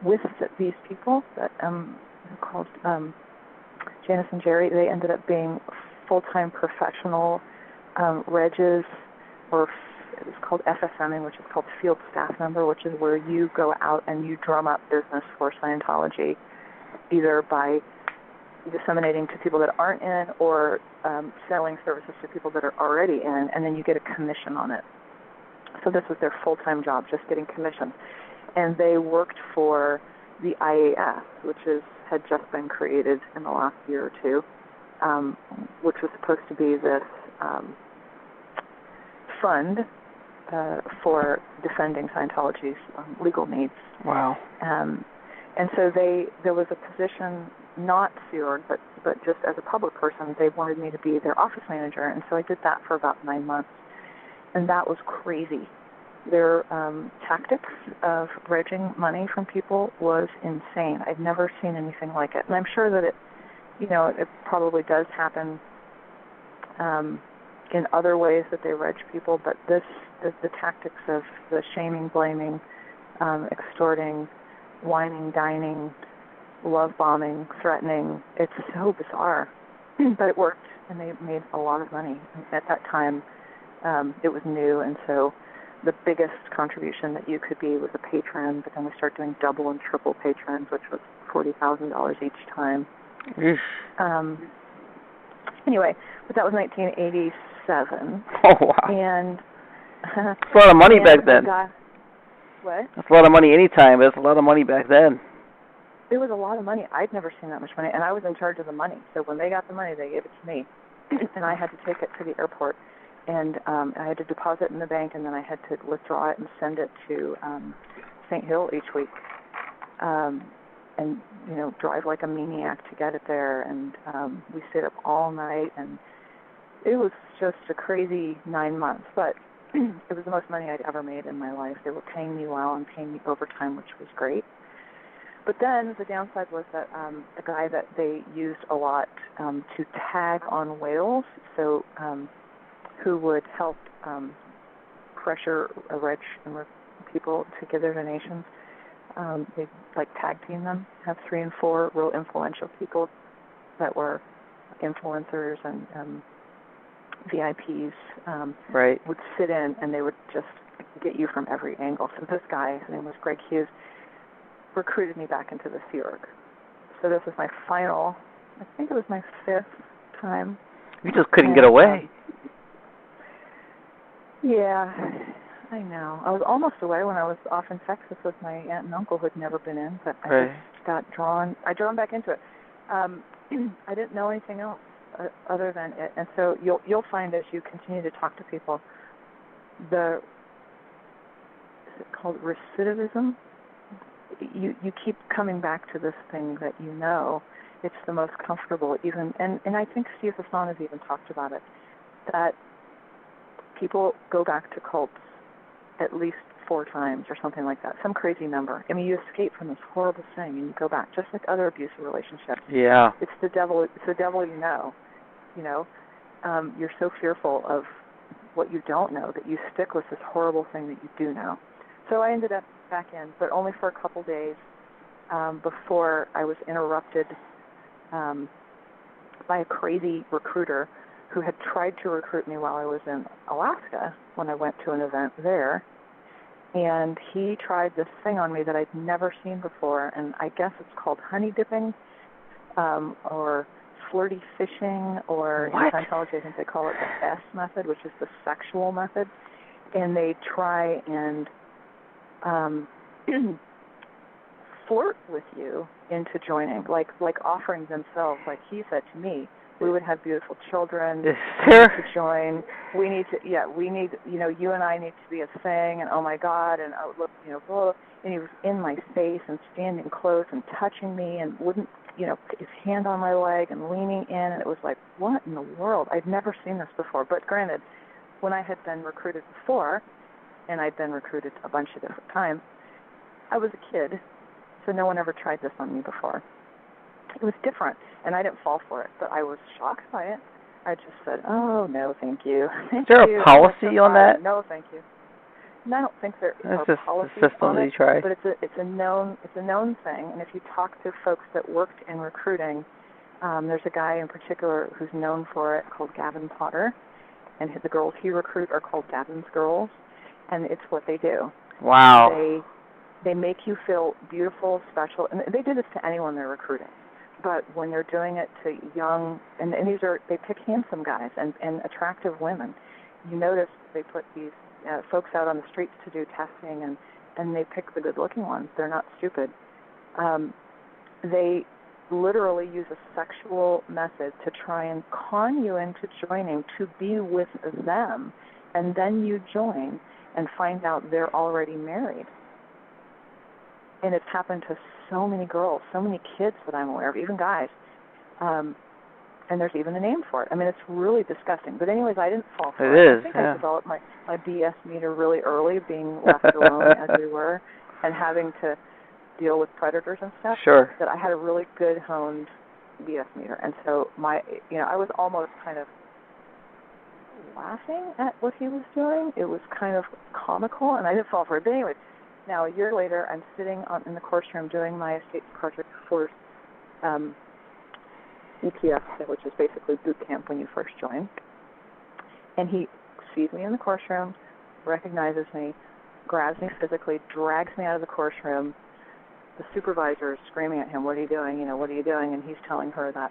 with these people that called Janice and Jerry. They ended up being full-time professional regs, or it was called FSMing, which is called Field Staff Member, which is where you go out and you drum up business for Scientology, either by disseminating to people that aren't in or selling services to people that are already in, and then you get a commission on it. So this was their full-time job, just getting commission. And they worked for the IAS, which had just been created in the last year or two, which was supposed to be this fund for defending Scientology's legal needs. Wow. And so there was a position, not Fjord, but just as a public person, they wanted me to be their office manager, and so I did that for about 9 months. And that was crazy. Their tactics of dredging money from people was insane. I'd never seen anything like it. And I'm sure that it probably does happen in other ways that they dredge people, but the tactics of the shaming, blaming, extorting, whining, dining, love bombing, threatening, it's so bizarre. But it worked, and they made a lot of money. At that time, it was new, and so the biggest contribution that you could be was a patron, but then we started doing double and triple patrons, which was $40,000 each time. Anyway, but that was 1987. Oh, wow. And That's a lot of money back then. What? That's a lot of money anytime, but it's a lot of money back then. It was a lot of money. I'd never seen that much money, and I was in charge of the money. So when they got the money, they gave it to me, and I had to take it to the airport, and I had to deposit it in the bank, and then I had to withdraw it and send it to St. Hill each week, and drive like a maniac to get it there. And we stayed up all night, and it was just a crazy 9 months, but it was the most money I'd ever made in my life. They were paying me well and paying me overtime, which was great. But then the downside was that a guy that they used a lot to tag on whales, so who would help pressure rich people to give their donations. They like tag team them, have 3 and 4 real influential people that were influencers and VIPs right. would sit in, and they would just get you from every angle. So this guy, his name was Greg Hughes, recruited me back into the Sea Org. So this was my final, I think it was my 5th time. You just couldn't get away. Yeah, I know. I was almost away when I was off in Texas with my aunt and uncle who had never been in, but I just got drawn. I drawn back into it. I didn't know anything else other than it, and so you'll find as you continue to talk to people, is it called recidivism? You keep coming back to this thing that you know. It's the most comfortable, even, and I think Steve Hassan has even talked about it, that people go back to cults at least 4 times or something like that, some crazy number. I mean, you escape from this horrible thing and you go back, just like other abusive relationships. Yeah. It's the devil. It's the devil you know. You're so fearful of what you don't know that you stick with this horrible thing that you do know. So I ended up back in, but only for a couple days before I was interrupted by a crazy recruiter who had tried to recruit me while I was in Alaska when I went to an event there. And he tried this thing on me that I'd never seen before, and I guess it's called honey dipping or flirty fishing, or in Scientology I think they call it the S method, which is the sexual method. And they try and flirt with you into joining, like offering themselves. Like he said to me, we would have beautiful children. We need to join. We need to, you and I need to be a thing. And oh my God, and oh look, blah. And he was in my face and standing close and touching me and wouldn't, his hand on my leg and leaning in. And it was like, what in the world? I'd never seen this before. But granted, when I had been recruited before, and I'd been recruited a bunch of different times, I was a kid, so no one ever tried this on me before. It was different, and I didn't fall for it, but I was shocked by it. I just said, oh, no, thank you. Is there a policy on that? No, thank you. And I don't think there are policies on it, but it's a known thing, and if you talk to folks that worked in recruiting, there's a guy in particular who's known for it called Gavin Potter, and the girls he recruits are called Gavin's Girls, and it's what they do. Wow. They make you feel beautiful, special, and they do this to anyone they're recruiting. But when they're doing it to young, and they pick handsome guys and attractive women. You notice they put these folks out on the streets to do testing, and they pick the good-looking ones. They're not stupid. They literally use a sexual method to try and con you into joining to be with them, and then you join and find out they're already married. And it's happened to so many girls, so many kids that I'm aware of, even guys. And there's even a name for it. I mean, it's really disgusting. But anyways, I didn't fall for it. I think I developed my BS meter really early, being left alone as we were, and having to deal with predators and stuff. Sure. That I had a really good honed BS meter. And so I was almost kind of laughing at what he was doing. It was kind of comical, and I didn't fall for it. But anyways, now, a year later, I'm sitting in the course room doing my estate project for EPS, which is basically boot camp when you first join. And he sees me in the course room, recognizes me, grabs me physically, drags me out of the course room. The supervisor is screaming at him, what are you doing? What are you doing? And he's telling her that,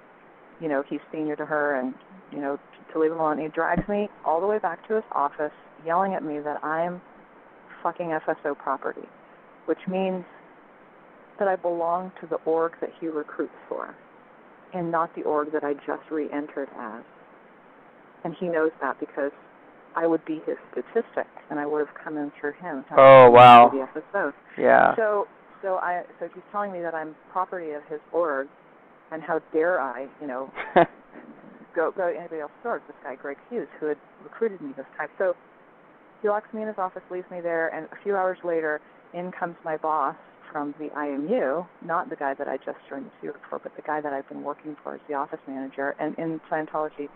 he's senior to her and, to leave him alone. And he drags me all the way back to his office. yelling at me that I'm fucking FSO property, which means that I belong to the org that he recruits for and not the org that I just re-entered as. And he knows that because I would be his statistic, and I would have come in through him. Oh, wow. The FSO. Yeah. So he's telling me that I'm property of his org, and how dare I, go to anybody else's org, this guy, Greg Hughes, who had recruited me this time. So he locks me in his office, leaves me there, and a few hours later, in comes my boss from the IMU, not the guy that I just joined the Sea Org for, but the guy that I've been working for as the office manager. And in Scientology,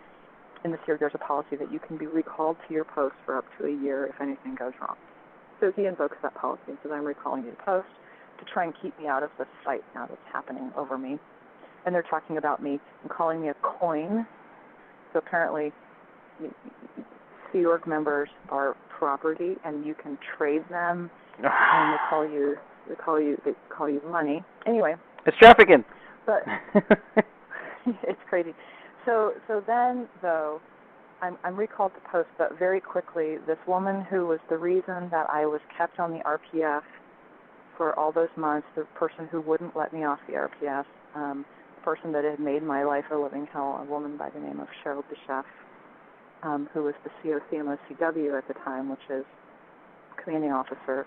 in the Sea Org, there's a policy that you can be recalled to your post for up to a year if anything goes wrong. So he invokes that policy and says, I'm recalling you to post to try and keep me out of this fight now that's happening over me. And they're talking about me and calling me a coin. So apparently, Sea Org members are property, and you can trade them, and they call you money. Anyway, it's trafficking. But it's crazy. So then, though, I'm recalled to post, but very quickly, this woman who was the reason that I was kept on the RPF for all those months, the person who wouldn't let me off the RPF, the person that had made my life a living hell, a woman by the name of Cheryl Bishef, who was the COCMOCW at the time, which is commanding officer,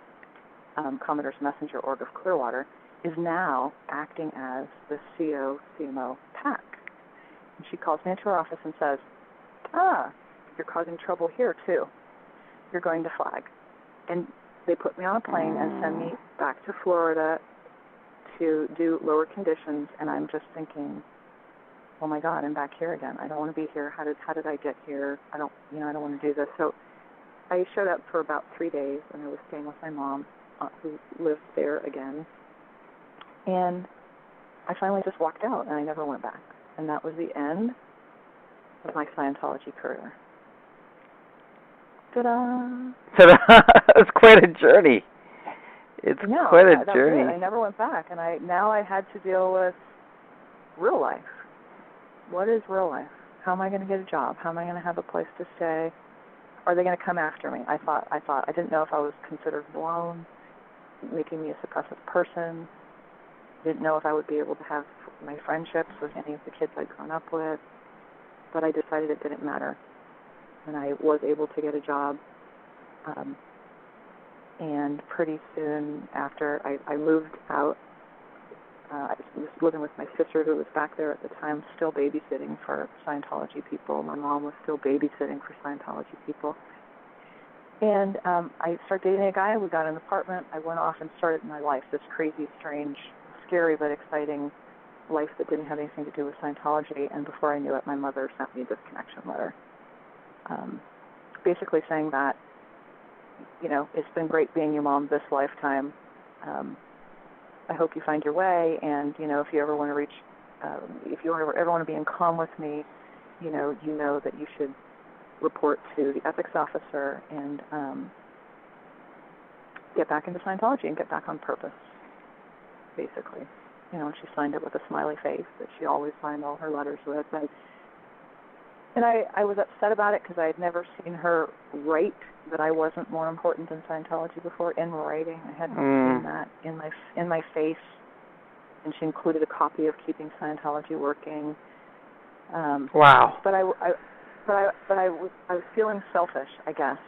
Commodore's Messenger Org of Clearwater, is now acting as the COCMO PAC. And she calls me into her office and says, you're causing trouble here, too. You're going to flag. And they put me on a plane and send me back to Florida to do lower conditions, and I'm just thinking, oh my God, I'm back here again. I don't want to be here. How did I get here? I don't want to do this. So I showed up for about 3 days, and I was staying with my mom, who lived there again. And I finally just walked out, and I never went back. And that was the end of my Scientology career. Ta-da! It's quite a journey. It's quite a journey. I never went back, and now I had to deal with real life. What is real life? How am I going to get a job? How am I going to have a place to stay? Are they going to come after me? I didn't know if I was considered blown, making me a suppressive person. Didn't know if I would be able to have my friendships with any of the kids I'd grown up with. But I decided it didn't matter. And I was able to get a job. And pretty soon after, I moved out. I was living with my sister, who was back there at the time, still babysitting for Scientology people. My mom was still babysitting for Scientology people. And I started dating a guy. We got an apartment. I went off and started my life, this crazy, strange, scary but exciting life that didn't have anything to do with Scientology. And before I knew it, my mother sent me this connection letter, basically saying that, it's been great being your mom this lifetime. I hope you find your way, and, if you ever want to reach, if you ever want to be in calm with me, you know that you should report to the ethics officer and get back into Scientology and get back on purpose, basically. She signed it with a smiley face that she always signed all her letters with. And I was upset about it because I had never seen her write that I wasn't more important than Scientology before in writing. I hadn't seen that in my face, and she included a copy of Keeping Scientology Working. Wow. But I was feeling selfish, I guess.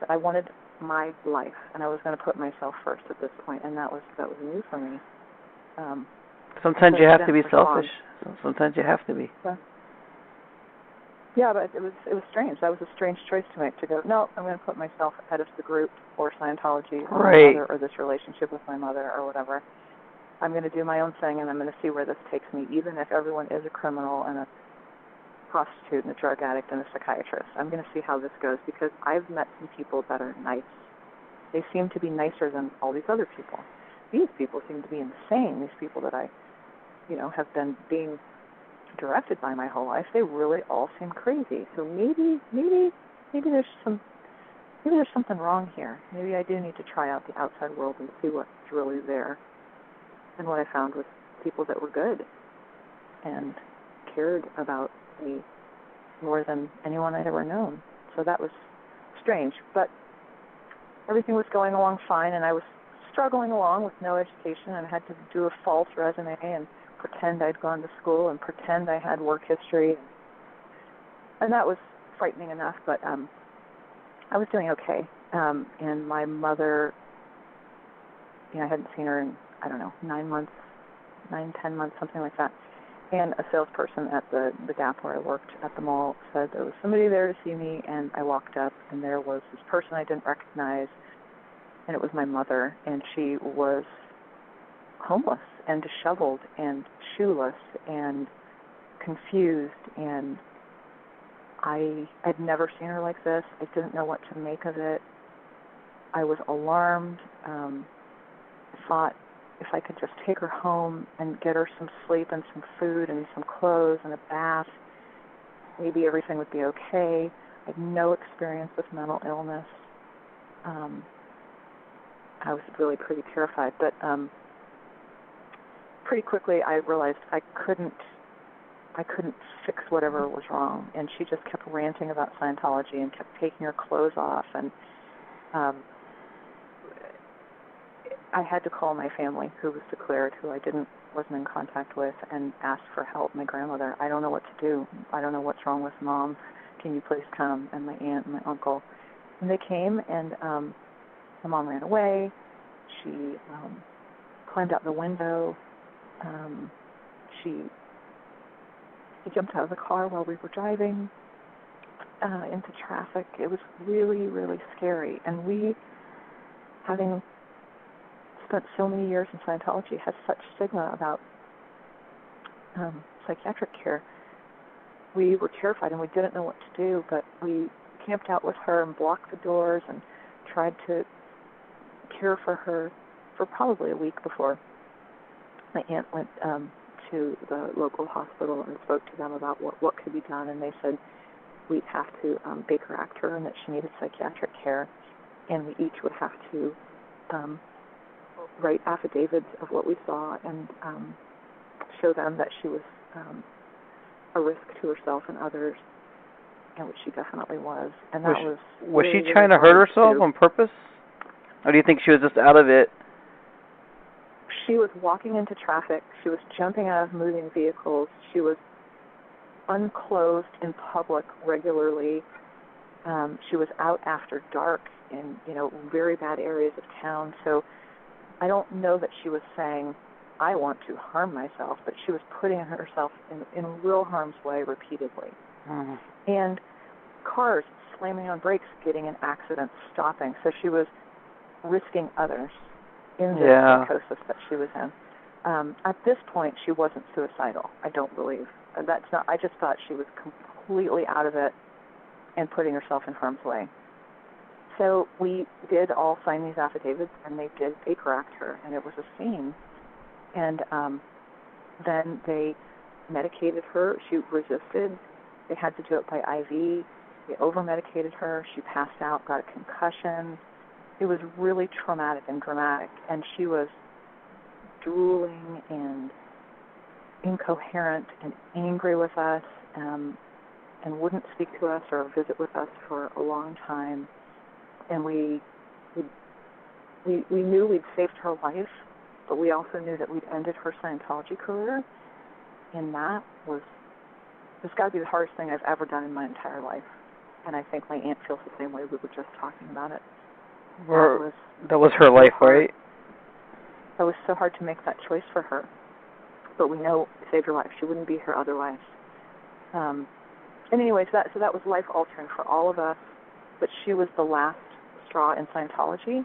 That I wanted my life, and I was going to put myself first at this point, and that was new for me. Sometimes you have to be selfish. Sometimes you have to be. Yeah, but it was strange. That was a strange choice to make, to go, no, I'm going to put myself ahead of the group or Scientology or my mother or this relationship with my mother or whatever. I'm going to do my own thing, and I'm going to see where this takes me, even if everyone is a criminal and a prostitute and a drug addict and a psychiatrist. I'm going to see how this goes, because I've met some people that are nice. They seem to be nicer than all these other people. These people seem to be insane. These people that I, have been being directed by my whole life, they really all seem crazy. So maybe there's something wrong here. Maybe I do need to try out the outside world and see what's really there. And what I found was people that were good and cared about me more than anyone I'd ever known. So that was strange, but everything was going along fine, and I was struggling along with no education, and I had to do a false resume and pretend I'd gone to school and pretend I had work history, and that was frightening enough, but I was doing okay. And my mother, I hadn't seen her in, 9 months, 10 months, something like that. And a salesperson at the Gap where I worked at the mall said there was somebody there to see me, and I walked up, and there was this person I didn't recognize, and it was my mother, and she was homeless and disheveled and shoeless and confused, and I'd never seen her like this. I didn't know what to make of it. I was alarmed. I thought if I could just take her home and get her some sleep and some food and some clothes and a bath, maybe everything would be okay. I had no experience with mental illness. I was really pretty terrified, but pretty quickly I realized I couldn't fix whatever was wrong, and she just kept ranting about Scientology and kept taking her clothes off, and I had to call my family, who was declared, who I wasn't in contact with, and ask for help. My grandmother, I don't know what to do. I don't know what's wrong with Mom. Can you please come? And my aunt and my uncle. And they came, and my mom ran away. She climbed out the window. She jumped out of the car while we were driving into traffic. It was really, really scary. And we, having spent so many years in Scientology, has such stigma about psychiatric care. We were terrified and we didn't know what to do, but we camped out with her and blocked the doors and tried to care for her for probably a week before my aunt went to the local hospital and spoke to them about what could be done, and they said we'd have to Baker Act her and that she needed psychiatric care, and we each would have to write affidavits of what we saw and show them that she was a risk to herself and others, and which she definitely was. And that was really, she trying to hurt herself on purpose? Or do you think she was just out of it? She was walking into traffic. She was jumping out of moving vehicles. She was unclothed in public regularly. She was out after dark in, very bad areas of town. So I don't know that she was saying, I want to harm myself, but she was putting herself in real harm's way repeatedly. Mm-hmm. And cars slamming on brakes, getting in accidents, stopping. So she was risking others in the psychosis that she was in. At this point, she wasn't suicidal, I don't believe. I just thought she was completely out of it and putting herself in harm's way. So we did all sign these affidavits, and they did Baker Act her, and it was a scene. And then they medicated her. She resisted. They had to do it by IV. They over-medicated her. She passed out, got a concussion. It was really traumatic and dramatic, and she was drooling and incoherent and angry with us, and wouldn't speak to us or visit with us for a long time. And we knew we'd saved her life, but we also knew that we'd ended her Scientology career, and it's got to be the hardest thing I've ever done in my entire life. And I think my aunt feels the same way. We were just talking about it. That was her life, right? It was so hard to make that choice for her. But we know it saved her life. She wouldn't be here otherwise. And anyways, so that was life-altering for all of us. But she was the last straw in Scientology.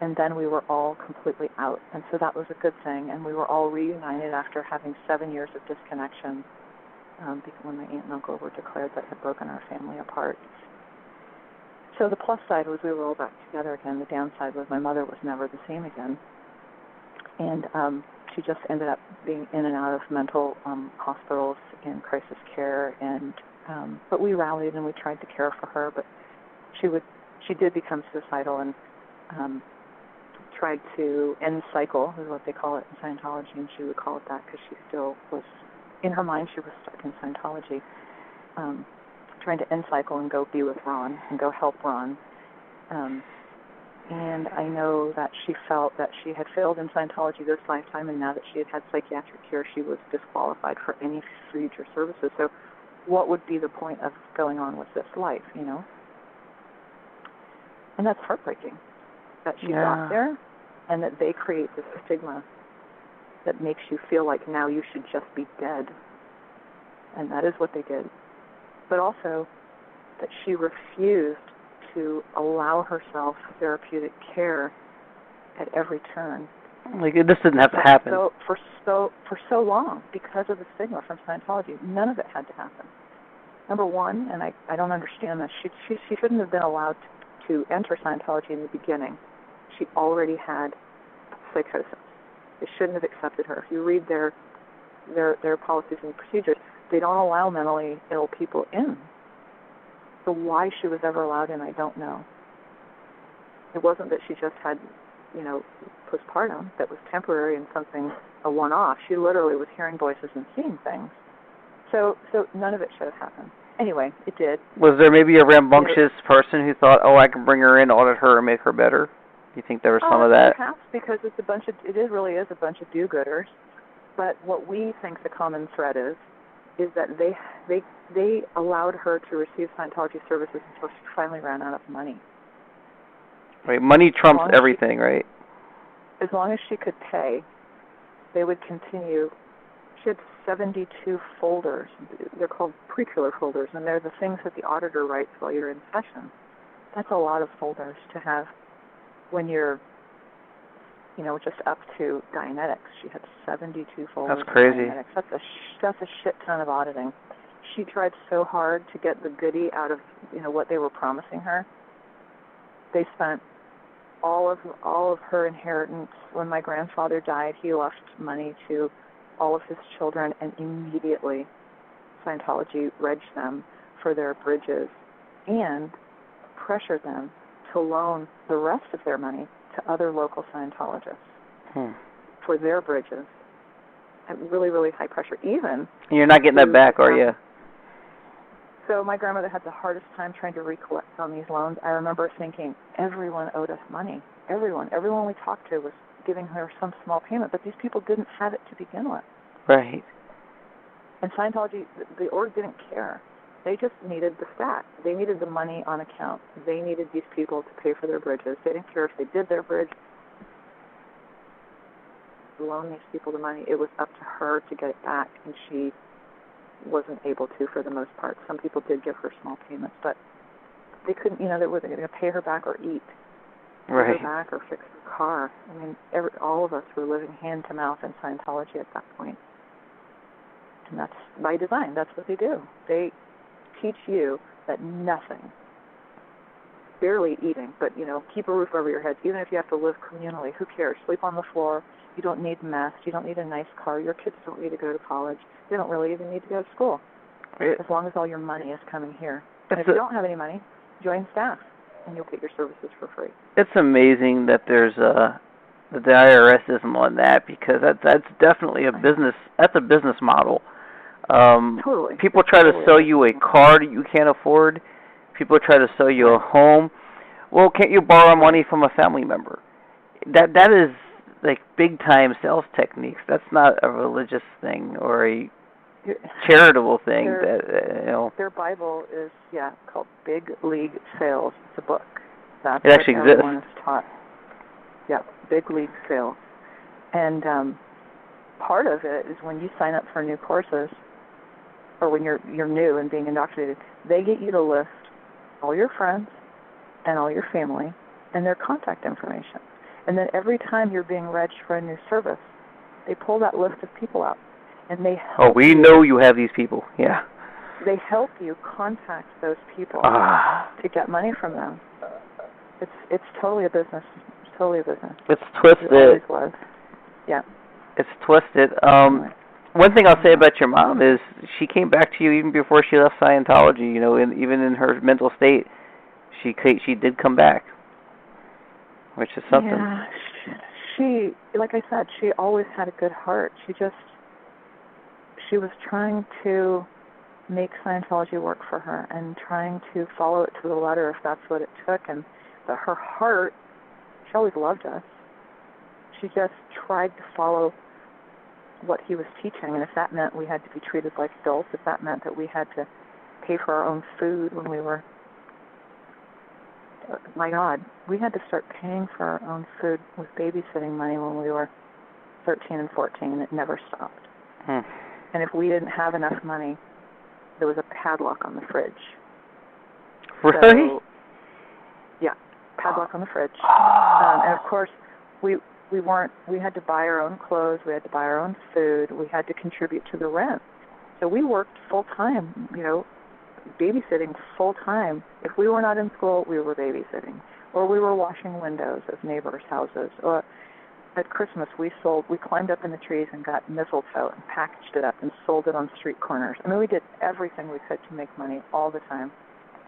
And then we were all completely out. And so that was a good thing. And we were all reunited after having 7 years of disconnection, because when my aunt and uncle were declared that had broken our family apart. So the plus side was we were all back together again. The downside was my mother was never the same again. And she just ended up being in and out of mental hospitals in crisis care. And but we rallied and we tried to care for her. But she did become suicidal and tried to end cycle, is what they call it in Scientology, and she would call it that because she still was, in her mind, she was stuck in Scientology. trying to end cycle and go be with Ron and go help Ron. And I know that she felt that she had failed in Scientology this lifetime, and now that she had had psychiatric care, she was disqualified for any future services. So what would be the point of going on with this life, you know? And that's heartbreaking that she got there and that they create this stigma that makes you feel like now you should just be dead. And that is what they did. But also that she refused to allow herself therapeutic care at every turn. Like, this didn't have to happen. For so long, because of the stigma from Scientology, none of it had to happen. Number one, and I don't understand this, she shouldn't have been allowed to enter Scientology in the beginning. She already had psychosis. They shouldn't have accepted her. If you read their policies and procedures, they don't allow mentally ill people in. So why she was ever allowed in, I don't know. It wasn't that she just had, postpartum that was temporary and something, a one-off. She literally was hearing voices and seeing things. So none of it should have happened. Anyway, it did. Was there maybe a rambunctious person who thought, oh, I can bring her in, audit her, and make her better? Do you think there was some of that? Perhaps, because it really is a bunch of do-gooders. But what we think the common thread is that they allowed her to receive Scientology services until she finally ran out of money. Right, money trumps everything, right? As long as she could pay, they would continue. She had 72 folders. They're called pre-killer folders, and they're the things that the auditor writes while you're in session. That's a lot of folders to have when you're, just up to Dianetics. She had 72 folders. That's crazy. Of Dianetics. That's a shit ton of auditing. She tried so hard to get the goodie out of, what they were promising her. They spent all of her inheritance. When my grandfather died, he left money to all of his children, and immediately Scientology regged them for their bridges and pressured them to loan the rest of their money to other local Scientologists for their bridges at really, really high pressure. Even you're not getting that back, are you? So my grandmother had the hardest time trying to recollect on these loans. I remember thinking everyone owed us money. Everyone we talked to was giving her some small payment, but these people didn't have it to begin with. Right. And Scientology, the org didn't care. They just needed the stat. They needed the money on account. They needed these people to pay for their bridges. They didn't care if they did their bridge, loan these people the money. It was up to her to get it back, and she wasn't able to for the most part. Some people did give her small payments, but they couldn't, they were going to pay her back or eat. Right. Pay her back or fix her car. I mean, all of us were living hand to mouth in Scientology at that point. And that's by design. That's what they do. They teach you that nothing, barely eating, but, keep a roof over your head. Even if you have to live communally, who cares? Sleep on the floor. You don't need masks. You don't need a nice car. Your kids don't need to go to college. They don't really even need to go to school. Right. As long as all your money is coming here. And if you don't have any money, join staff, and you'll get your services for free. It's amazing that there's that the IRS isn't on that, because that's definitely a business. That's a business model. Totally. People try to sell you a car that you can't afford. People try to sell you a home. Well, can't you borrow money from a family member? That is like big time sales techniques. That's not a religious thing or a charitable thing. Their Bible is called Big League Sales. It's a book. That's it actually exists. Everyone is taught. Yeah, Big League Sales, and part of it is when you sign up for new courses, or when you're new and being indoctrinated, they get you to list all your friends and all your family and their contact information. And then every time you're being regged for a new service, they pull that list of people out, and they help we know you have these people. Yeah. They help you contact those people to get money from them. It's totally a business. It's totally a business. It's twisted. It always was. Yeah. It's twisted. One thing I'll say about your mom is she came back to you even before she left Scientology. Even in her mental state, she did come back, which is something. Yeah, she, like I said, she always had a good heart. She was trying to make Scientology work for her and trying to follow it to the letter if that's what it took. But her heart, she always loved us. She just tried to follow what he was teaching, and if that meant we had to be treated like adults, if that meant that we had to pay for our own food when we were, my God, we had to start paying for our own food with babysitting money when we were 13 and 14, and it never stopped. And if we didn't have enough money, there was a padlock on the fridge. Really? So, yeah, padlock on the fridge. And of course, we had to buy our own clothes, we had to buy our own food, we had to contribute to the rent. So we worked full time, babysitting full time. If we were not in school, we were babysitting, or we were washing windows of neighbors' houses. Or at Christmas, we climbed up in the trees and got mistletoe and packaged it up and sold it on street corners. I mean, we did everything we could to make money all the time.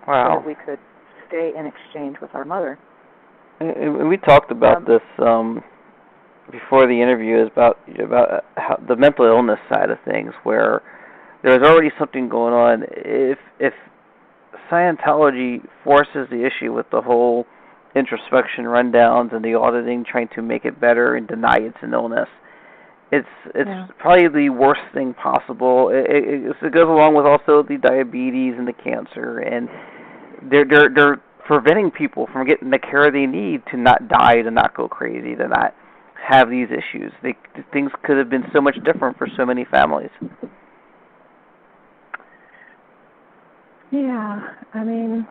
Wow. So that we could stay in exchange with our mother. And we talked about this before the interview, is about how the mental illness side of things, where there's already something going on. If Scientology forces the issue with the whole introspection rundowns and the auditing, trying to make it better and deny it's an illness, it's probably the worst thing possible. It goes along with also the diabetes and the cancer, and they're preventing people from getting the care they need to not die, to not go crazy, to not have these issues. Things could have been so much different for so many families. Yeah, I mean,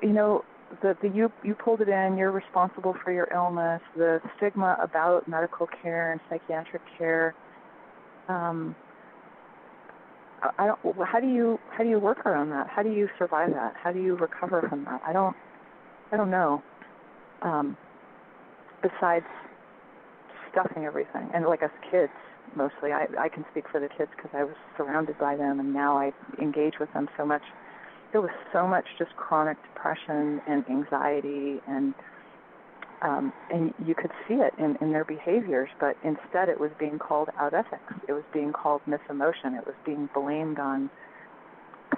you pulled it in. You're responsible for your illness. The stigma about medical care and psychiatric care. How do you work around that? How do you survive that? How do you recover from that? I don't know. Besides stuffing everything, and like us kids, mostly. I can speak for the kids because I was surrounded by them, and now I engage with them so much. There was so much just chronic depression and anxiety, and you could see it in their behaviors, but instead it was being called out ethics. It was being called misemotion. It was being blamed on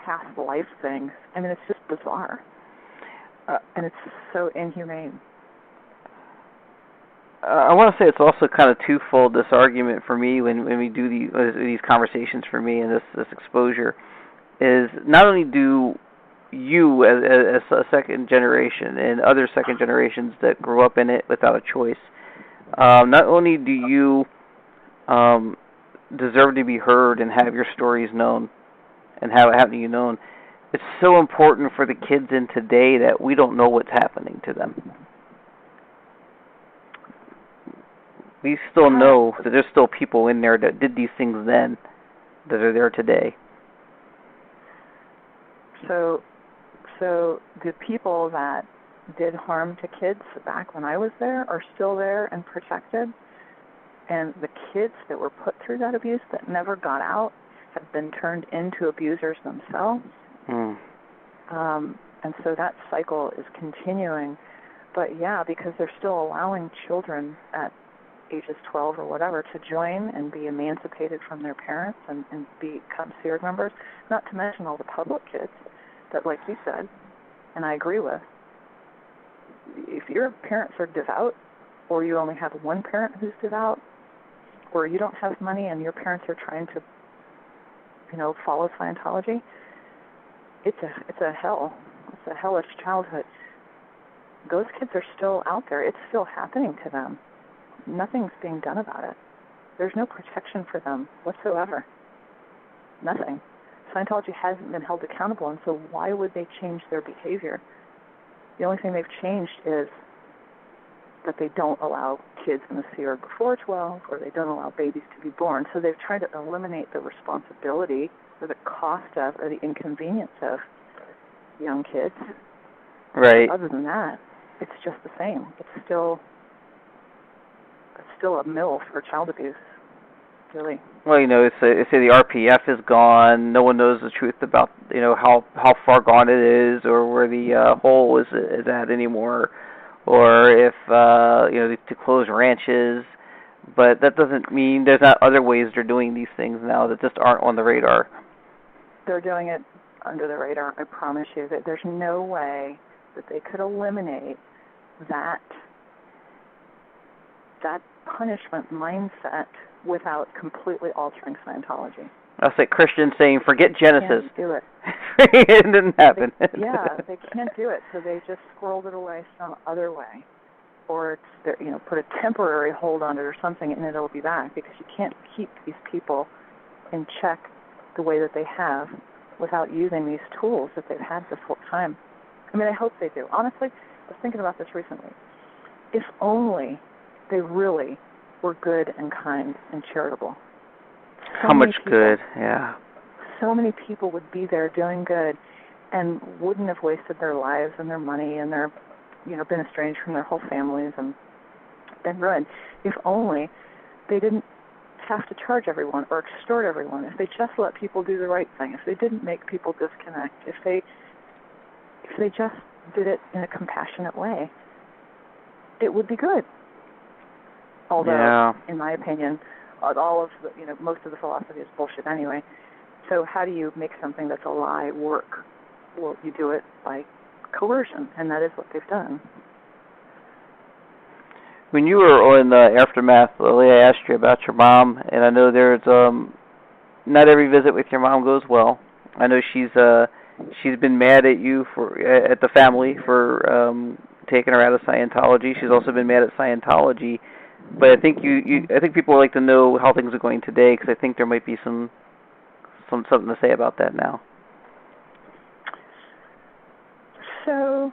past life things. I mean, it's just bizarre. And it's so inhumane. I want to say it's also kind of twofold, this argument for me when we do these conversations for me, and this exposure is not only do you as a second generation and other second generations that grew up in it without a choice, not only do you deserve to be heard and have your stories known and have it happen to you known, it's so important for the kids in today that we don't know what's happening to them. We still know that there's still people in there that did these things then that are there today. So the people that did harm to kids back when I was there are still there and protected, and the kids that were put through that abuse that never got out have been turned into abusers themselves. And so that cycle is continuing. But yeah, because they're still allowing children at ages 12 or whatever to join and be emancipated from their parents and become SEER members, not to mention all the public kids that, like you said, and I agree with, if your parents are devout, or you only have one parent who's devout, or you don't have money and your parents are trying to, follow Scientology, it's a hell. It's a hellish childhood. Those kids are still out there. It's still happening to them. Nothing's being done about it. There's no protection for them whatsoever. Nothing. Scientology hasn't been held accountable, and so why would they change their behavior? The only thing they've changed is that they don't allow kids in the SEER before 12, or they don't allow babies to be born. So they've tried to eliminate the responsibility or the cost of or the inconvenience of young kids. Right. Other than that, it's just the same. It's still a mill for child abuse, really. Well, they say the RPF is gone. No one knows the truth about how far gone it is, or where the hole is at anymore, or if to close ranches. But that doesn't mean there's not other ways they're doing these things now that just aren't on the radar. they're doing it under the radar. I promise you that there's no way that they could eliminate that punishment mindset without completely altering Scientology. That's like Christians saying, forget Genesis. They can't do it. It didn't happen. They can't do it, so they just squirreled it away some other way. Or put a temporary hold on it or something, and it'll be back, because you can't keep these people in check the way that they have without using these tools that they've had this whole time. I mean, I hope they do. Honestly, I was thinking about this recently. If only they really were good and kind and charitable. How much good, yeah. So many people would be there doing good and wouldn't have wasted their lives and their money and their, been estranged from their whole families and been ruined. If only they didn't have to charge everyone or extort everyone. If they just let people do the right thing. If they didn't make people disconnect. If they just did it in a compassionate way, it would be good. Although, in my opinion, all of the, most of the philosophy is bullshit anyway. So how do you make something that's a lie work? Well, you do it by coercion, and that is what they've done. When you were on Aftermath, Lily, I asked you about your mom, and I know there's not every visit with your mom goes well. I know she's been mad at you at the family for taking her out of Scientology. She's also been mad at Scientology. But I think I think people would like to know how things are going today, because I think there might be something to say about that now. So,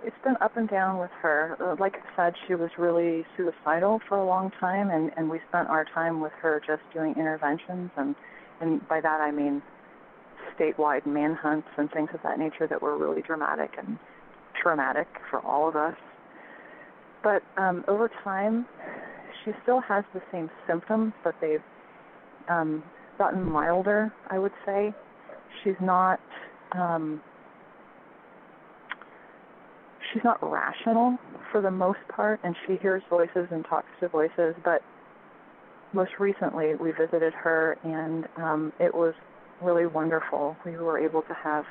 it's been up and down with her. Like I said, she was really suicidal for a long time, and we spent our time with her just doing interventions, and by that I mean statewide manhunts and things of that nature that were really dramatic and traumatic for all of us. But over time, she still has the same symptoms, but they've gotten milder, I would say. She's not rational for the most part, and she hears voices and talks to voices. But most recently, we visited her, and it was really wonderful. We were able to have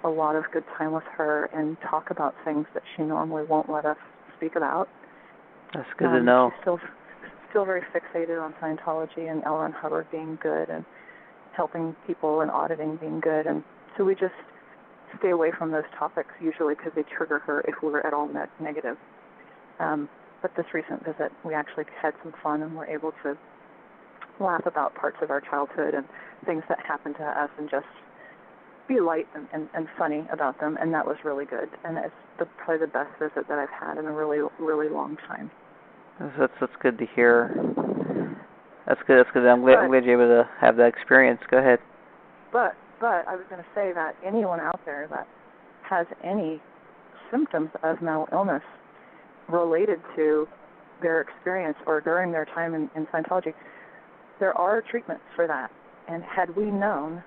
a lot of good time with her and talk about things that she normally won't let us speak about. That's good to know. She's still very fixated on Scientology and L. Ron Hubbard being good and helping people and auditing being good, and so we just stay away from those topics usually because they trigger her if we're at all negative. But this recent visit, we actually had some fun and were able to laugh about parts of our childhood and things that happened to us and just be light and funny about them, and that was really good. And it's probably the best visit that I've had in a really, really long time. That's good to hear. That's good. I'm glad you're able to have that experience. Go ahead. But I was going to say that anyone out there that has any symptoms of mental illness related to their experience or during their time in Scientology, there are treatments for that. And had we known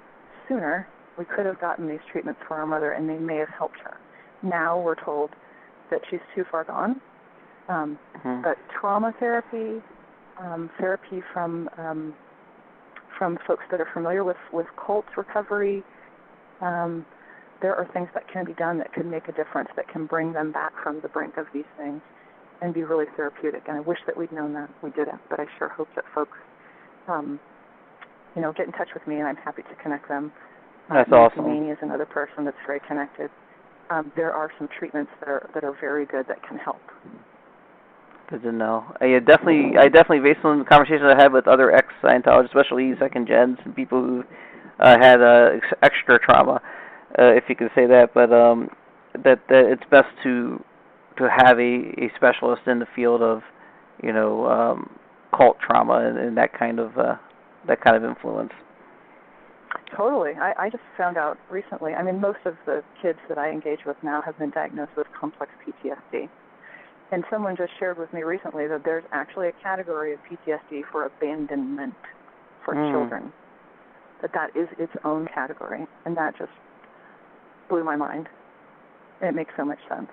sooner, we could have gotten these treatments for our mother, and they may have helped her. Now we're told that she's too far gone. But trauma therapy, therapy from folks that are familiar with cult recovery, there are things that can be done that can make a difference, that can bring them back from the brink of these things and be really therapeutic. And I wish that we'd known that. We didn't, but I sure hope that folks, get in touch with me, and I'm happy to connect them. That's awesome. Manny is another person that's very connected. There are some treatments that are very good that can help. Good to know. I definitely, based on the conversations I had with other ex-Scientologists, especially second gens and people who had extra trauma, if you could say that, but that it's best to have a specialist in the field of, cult trauma and that kind of influence. Totally. I just found out recently. I mean, most of the kids that I engage with now have been diagnosed with complex PTSD. And someone just shared with me recently that there's actually a category of PTSD for abandonment for children. That is its own category. And that just blew my mind. And it makes so much sense.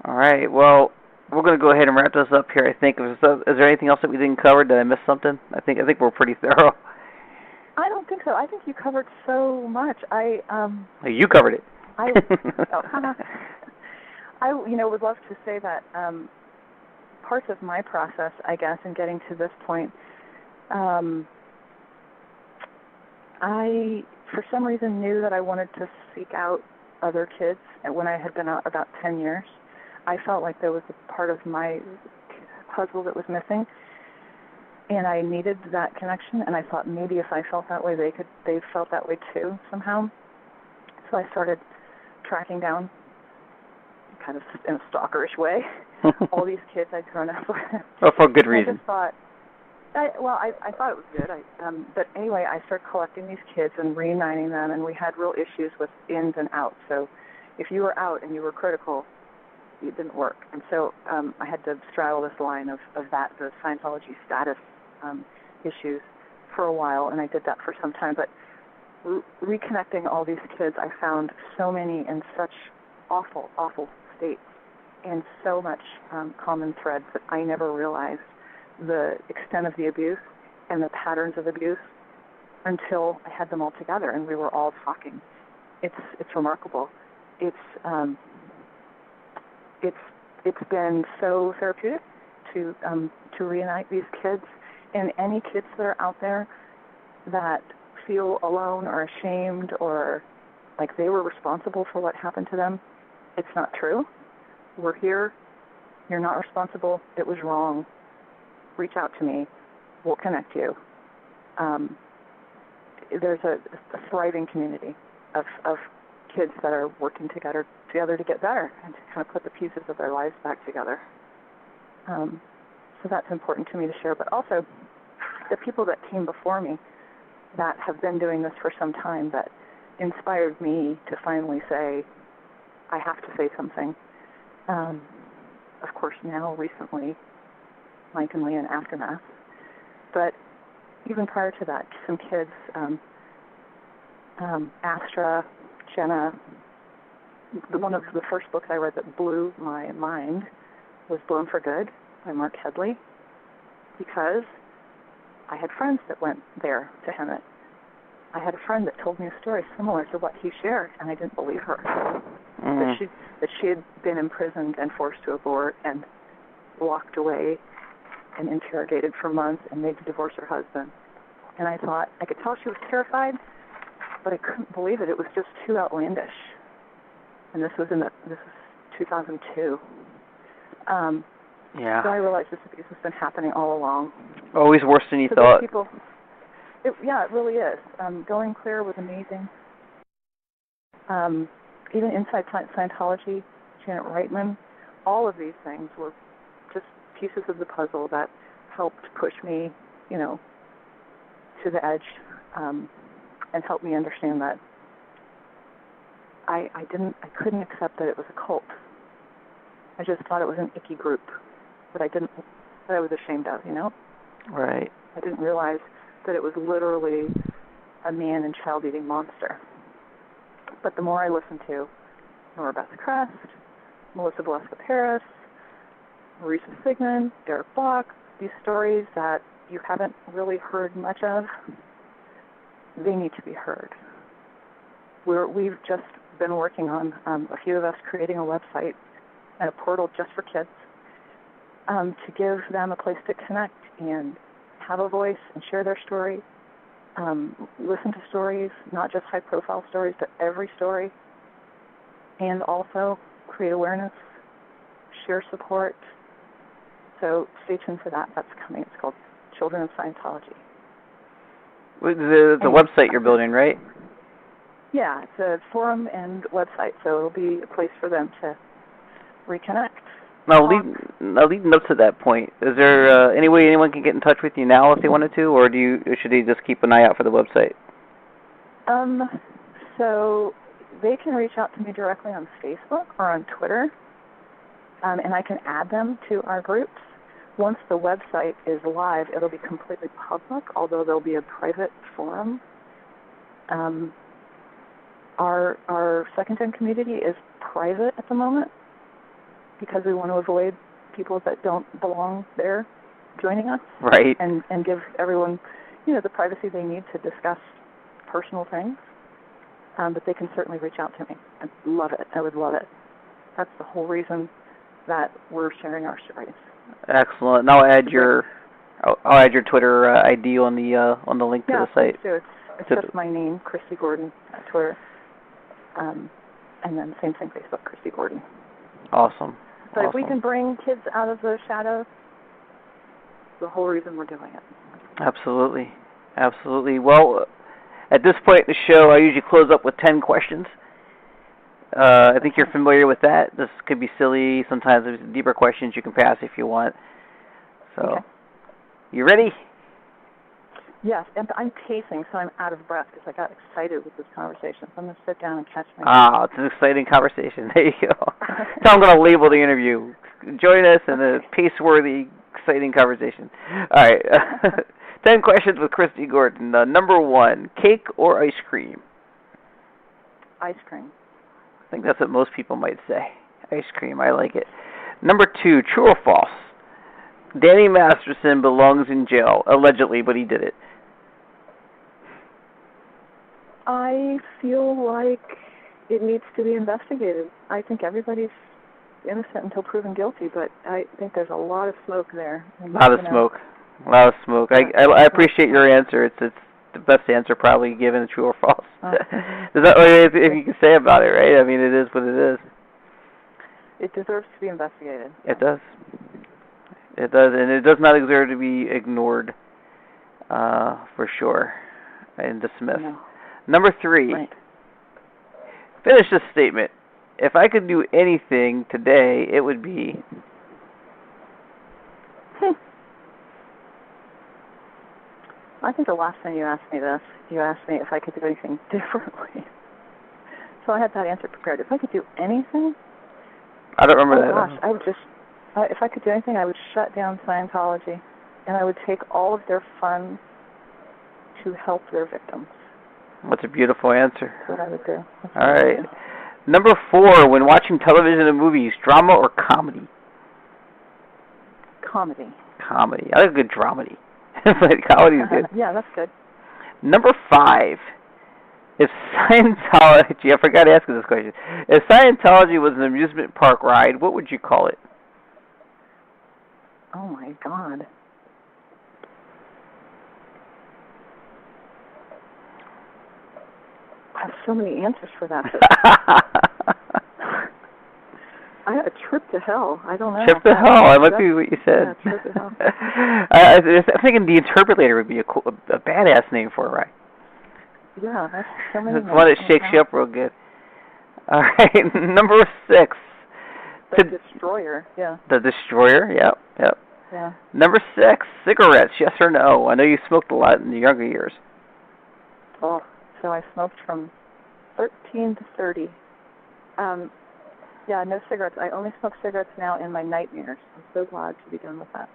All right. Well, we're going to go ahead and wrap this up here, I think. Is there anything else that we didn't cover? Did I miss something? I think we're pretty thorough. I don't think so. I think you covered so much. You covered it. I would love to say that parts of my process, I guess, in getting to this point, I, for some reason, knew that I wanted to seek out other kids. And when I had been out about 10 years, I felt like there was a part of my puzzle that was missing, and I needed that connection. And I thought maybe if I felt that way, they felt that way too somehow. So I started tracking down, kind of in a stalkerish way, all these kids I'd grown up with. Well, for good reason. I just thought, I thought it was good. But anyway, I started collecting these kids and reuniting them, and we had real issues with ins and outs. So if you were out and you were critical, it didn't work. And so I had to straddle this line of that, the Scientology status issues for a while, and I did that for some time. But reconnecting all these kids, I found so many in such awful, awful states, and so much common threads that I never realized the extent of the abuse and the patterns of abuse until I had them all together and we were all talking. It's remarkable. It's been so therapeutic to reunite these kids, and any kids that are out there that feel alone or ashamed or like they were responsible for what happened to them. It's not true. We're here. You're not responsible. It was wrong. Reach out to me. We'll connect you. There's a thriving community of kids that are working together to get better and to kind of put the pieces of their lives back together. So that's important to me to share. But also, the people that came before me that have been doing this for some time that inspired me to finally say, I have to say something. Of course, now, recently, Mike and Leah in Aftermath. But even prior to that, some kids, Astra, Jenna, one of the first books I read that blew my mind was Blown for Good by Mark Headley, because I had friends that went there to Hemet. I had a friend that told me a story similar to what he shared, and I didn't believe her. Mm-hmm. That she had been imprisoned and forced to abort and locked away and interrogated for months and made to divorce her husband. And I thought, I could tell she was terrified, but I couldn't believe it. It was just too outlandish. And this was 2002. Yeah. So I realized this abuse has been happening all along. Always worse than you so thought. People, it really is. Going Clear was amazing. Even inside Scientology, Janet Reitman, all of these things were just pieces of the puzzle that helped push me, to the edge, and helped me understand that I couldn't accept that it was a cult. I just thought it was an icky group that I was ashamed of, Right. I didn't realize that it was literally a man and child-eating monster. But the more I listened to Nora Beth Crest, Melissa Valeska-Paris, Marisa Sigmund, Derek Block, these stories that you haven't really heard much of, they need to be heard. We've just been working on, a few of us, creating a website and a portal just for kids, to give them a place to connect and have a voice and share their story, listen to stories, not just high-profile stories, but every story, and also create awareness, share support. So stay tuned for that. That's coming. It's called Children of Scientology. The website you're building, right? Yeah, it's a forum and website, so it'll be a place for them to reconnect. Now, leading up to that point, is there any way anyone can get in touch with you now if they wanted to, or should they just keep an eye out for the website? So they can reach out to me directly on Facebook or on Twitter, and I can add them to our groups. Once the website is live, it'll be completely public, although there'll be a private forum. Our second-gen community is private at the moment because we want to avoid people that don't belong there joining us. Right. And give everyone, the privacy they need to discuss personal things. But they can certainly reach out to me. I'd love it. I would love it. That's the whole reason that we're sharing our stories. Excellent. And I'll add your Twitter ID on the link to the site. Yeah, it's just my name, Christi Gordon, at Twitter. And then same thing, Facebook, Christi Gordon. Awesome. But if we can bring kids out of the shadows, the whole reason we're doing it. Absolutely. Absolutely. Well, at this point in the show, I usually close up with 10 questions. I think you're familiar with that. This could be silly. Sometimes there's deeper questions you can pass if you want. So, okay. You ready? Yes, and I'm pacing, so I'm out of breath because I got excited with this conversation. So I'm going to sit down and catch my breath. It's an exciting conversation. There you go. So I'm going to label the interview. Join us in a pace-worthy, exciting conversation. All right. 10 questions with Christi Gordon. Number 1, cake or ice cream? Ice cream. I think that's what most people might say. Ice cream. I like it. Number 2, true or false? Danny Masterson belongs in jail, allegedly, but he did it. I feel like it needs to be investigated. I think everybody's innocent until proven guilty, but I think there's a lot of smoke there. A lot of smoke. I appreciate your answer. It's the best answer probably given, true or false. There's not really anything you can say about it, right? I mean, it is what it is. It deserves to be investigated. It does. It does, and it does not deserve to be ignored, for sure, and dismissed. No. Number 3, right. Finish this statement. If I could do anything today, it would be... I think the last time you asked me this, you asked me if I could do anything differently. So I had that answer prepared. If I could do anything... I don't remember that. Gosh, I would just... if I could do anything, I would shut down Scientology, and I would take all of their funds to help their victims. That's a beautiful answer. That's what I would do. All right. Number 4, when watching television and movies, drama or comedy? Comedy. Comedy. I like a good dramedy. Comedy is good. Yeah, that's good. Number 5, if Scientology, I forgot to ask you this question. If Scientology was an amusement park ride, what would you call it? Oh, my God. I have so many answers for that. I had a trip to hell. I don't know. Trip to hell. I might be what you said. Yeah, trip to hell. I'm thinking the Interpolator would be a badass name for it, right? Yeah, that's so many. It's one that shakes you up real good. All right, number 6. The Destroyer, yeah. The Destroyer, yep. Yeah. Number 6, cigarettes, yes or no? I know you smoked a lot in the younger years. Oh, so I smoked from 13 to 30. Yeah, no cigarettes. I only smoke cigarettes now in my nightmares. I'm so glad to be done with that.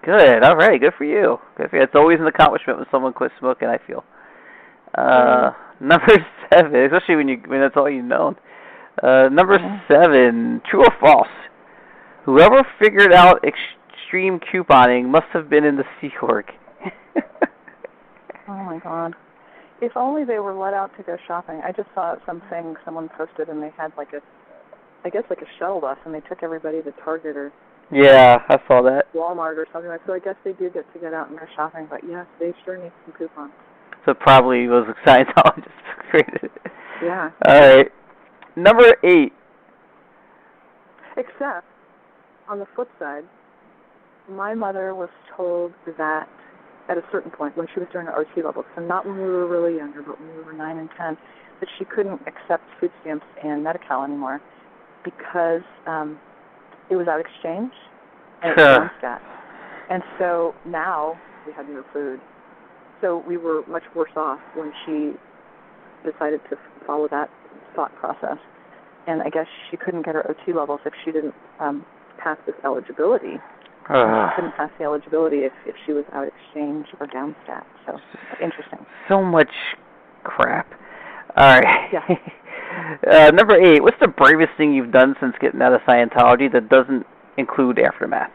Good. All right. Good for you. Good for you. It's always an accomplishment when someone quits smoking, I feel. Number 7, especially when that's all you've known. Number 7, true or false? Whoever figured out extreme couponing must have been in the Sea Org. Oh, my God. If only they were let out to go shopping. I just saw something someone posted, and they had like a shuttle bus, and they took everybody to Target or yeah, I saw that. Walmart or something like that. So I guess they do get out and go shopping, but yes, they sure need some coupons. So it probably was a Scientologist who created it. Yeah. All right. Number 8. Except, on the flip side, my mother was told that at a certain point, when she was doing her OT level, so not when we were really younger, but when we were 9 and 10, that she couldn't accept food stamps and Medi-Cal anymore because it was out of exchange and it was non-stat. And so now we had no food. So we were much worse off when she decided to follow that thought process. And I guess she couldn't get her OT levels if she didn't pass this eligibility. She couldn't pass the eligibility if she was out of exchange or downstat. So, interesting. So much crap. All right. Yeah. Number 8, what's the bravest thing you've done since getting out of Scientology that doesn't include aftermath?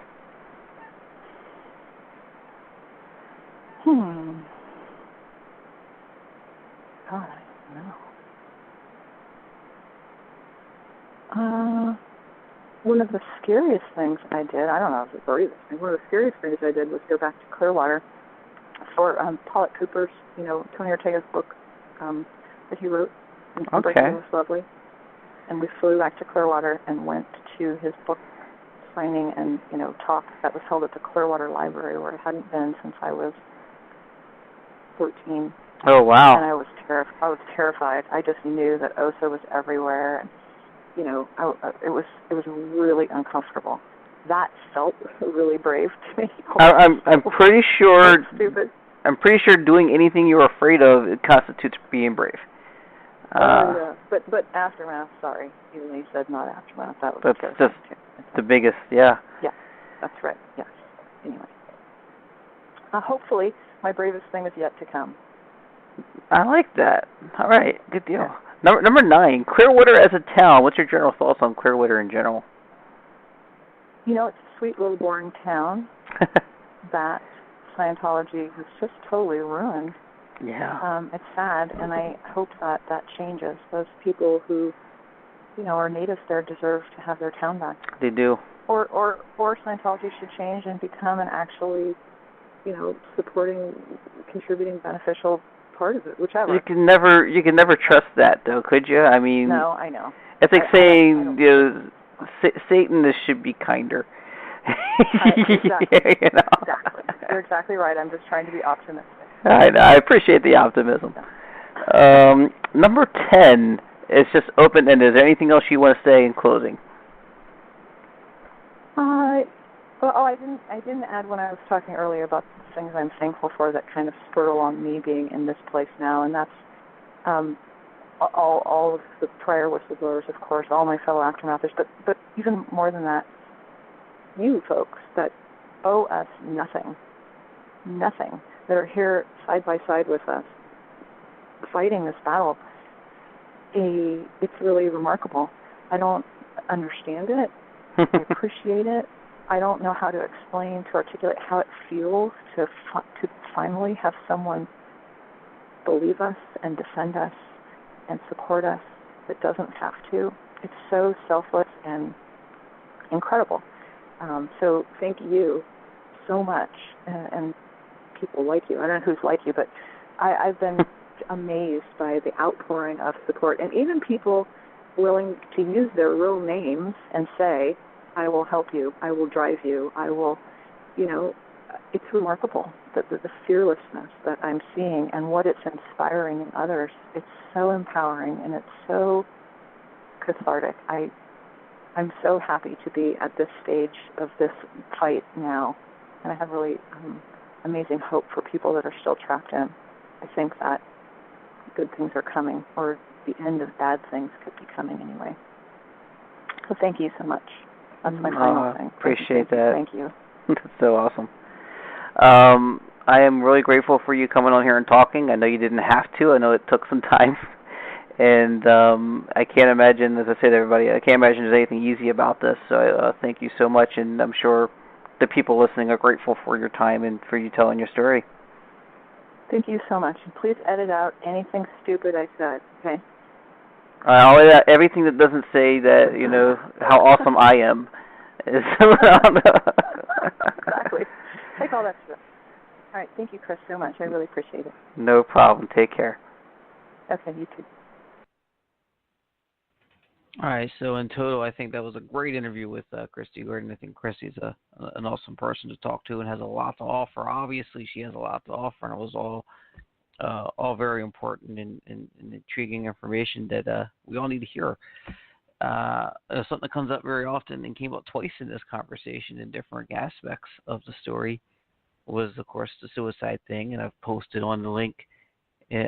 one of the scariest things I did, I don't know if it's the bravest thing, one of the scariest things I did was go back to Clearwater for Paulette Cooper's, Tony Ortega's book that he wrote. Okay. It was lovely. And we flew back to Clearwater and went to his book signing and, talk that was held at the Clearwater Library, where I hadn't been since I was 13. Oh, wow. And I was terrified. I just knew that OSA was everywhere. And, it was really uncomfortable. That felt really brave to me. I'm pretty sure. Stupid. I'm pretty sure doing anything you're afraid of, it constitutes being brave. Yeah. But aftermath. Sorry, even though you said not aftermath. That was that's the biggest. Yeah. Yeah, that's right. Yes. Anyway, hopefully my bravest thing is yet to come. I like that. All right, good deal. Yeah. Number 9, Clearwater as a town. What's your general thoughts on Clearwater in general? It's a sweet little boring town that Scientology has just totally ruined. Yeah. It's sad, and I hope that changes. Those people who, are natives there deserve to have their town back. They do. Or Scientology should change and become an actually, supporting, contributing, beneficial part of it, whichever. You can never trust that, though, could you? I mean, no, I know. It's like saying Satan should be kinder. Exactly. Exactly. You're exactly right. I'm just trying to be optimistic. I appreciate the optimism. Number 10 is just open-ended. Is there anything else you want to say in closing? I didn't add when I was talking earlier about the things I'm thankful for that kind of spurred along me being in this place now, and that's all of the prior whistleblowers, of course, all my fellow aftermathers, but even more than that, you folks that owe us nothing, that are here side by side with us, fighting this battle. It's really remarkable. I don't understand it. I appreciate it. I don't know how to explain, to articulate how it feels to finally have someone believe us and defend us and support us that doesn't have to. It's so selfless and incredible. So thank you so much, and people like you. I don't know who's like you, but I've been amazed by the outpouring of support, and even people willing to use their real names and say, I will help you, I will drive you, I will, it's remarkable, the fearlessness that I'm seeing and what it's inspiring in others. It's so empowering and it's so cathartic. I'm so happy to be at this stage of this fight now, and I have really amazing hope for people that are still trapped in. I think that good things are coming, or the end of bad things could be coming anyway. So thank you so much. That's my final thing. Appreciate that. Thank you. That's so awesome. I am really grateful for you coming on here and talking. I know you didn't have to. I know it took some time. And I can't imagine, as I said to everybody, I can't imagine there's anything easy about this. So thank you so much, and I'm sure the people listening are grateful for your time and for you telling your story. Thank you so much. And please edit out anything stupid I said, okay? I'll edit out everything that doesn't say that, how awesome I am. Exactly. Take all that stuff. All right. Thank you, Chris, so much. I really appreciate it. No problem. Take care. Okay, you too. All right, so in total, I think that was a great interview with Christi Gordon. I think Christi's an awesome person to talk to and has a lot to offer. Obviously, she has a lot to offer, and it was all very important and intriguing information that we all need to hear. Something that comes up very often and came up twice in this conversation in different aspects of the story was, of course, the suicide thing, and I've posted on the link.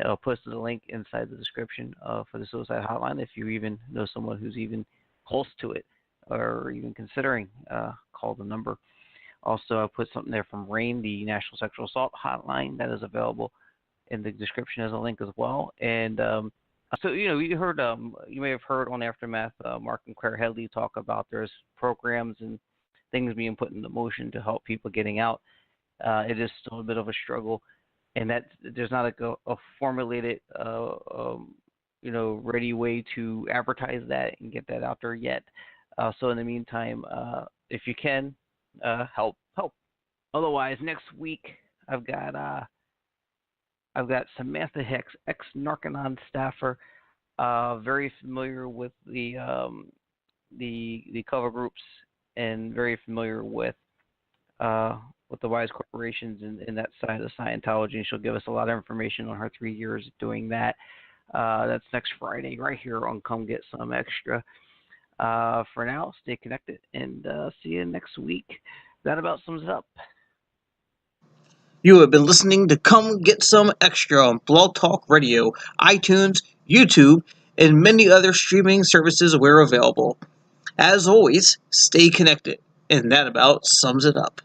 I'll post the link inside the description for the suicide hotline if you even know someone who's even close to it or even considering call the number. Also, I'll put something there from RAIN, the National Sexual Assault Hotline, that is available in the description as a link as well. And so, you may have heard on Aftermath, Mark and Claire Headley talk about there's programs and things being put into motion to help people getting out. It is still a bit of a struggle. And that there's not a formulated, ready way to advertise that and get that out there yet. So in the meantime, if you can, help. Otherwise, next week I've got Samantha Hicks, ex-Narconon staffer, very familiar with the cover groups and very familiar with the Wise corporations and that side of Scientology. And she'll give us a lot of information on her 3 years doing that. That's next Friday right here on Come Get Some Extra. For now, stay connected and see you next week. That about sums it up. You have been listening to Come Get Some Extra on Blog Talk Radio, iTunes, YouTube, and many other streaming services where available. As always, stay connected, and that about sums it up.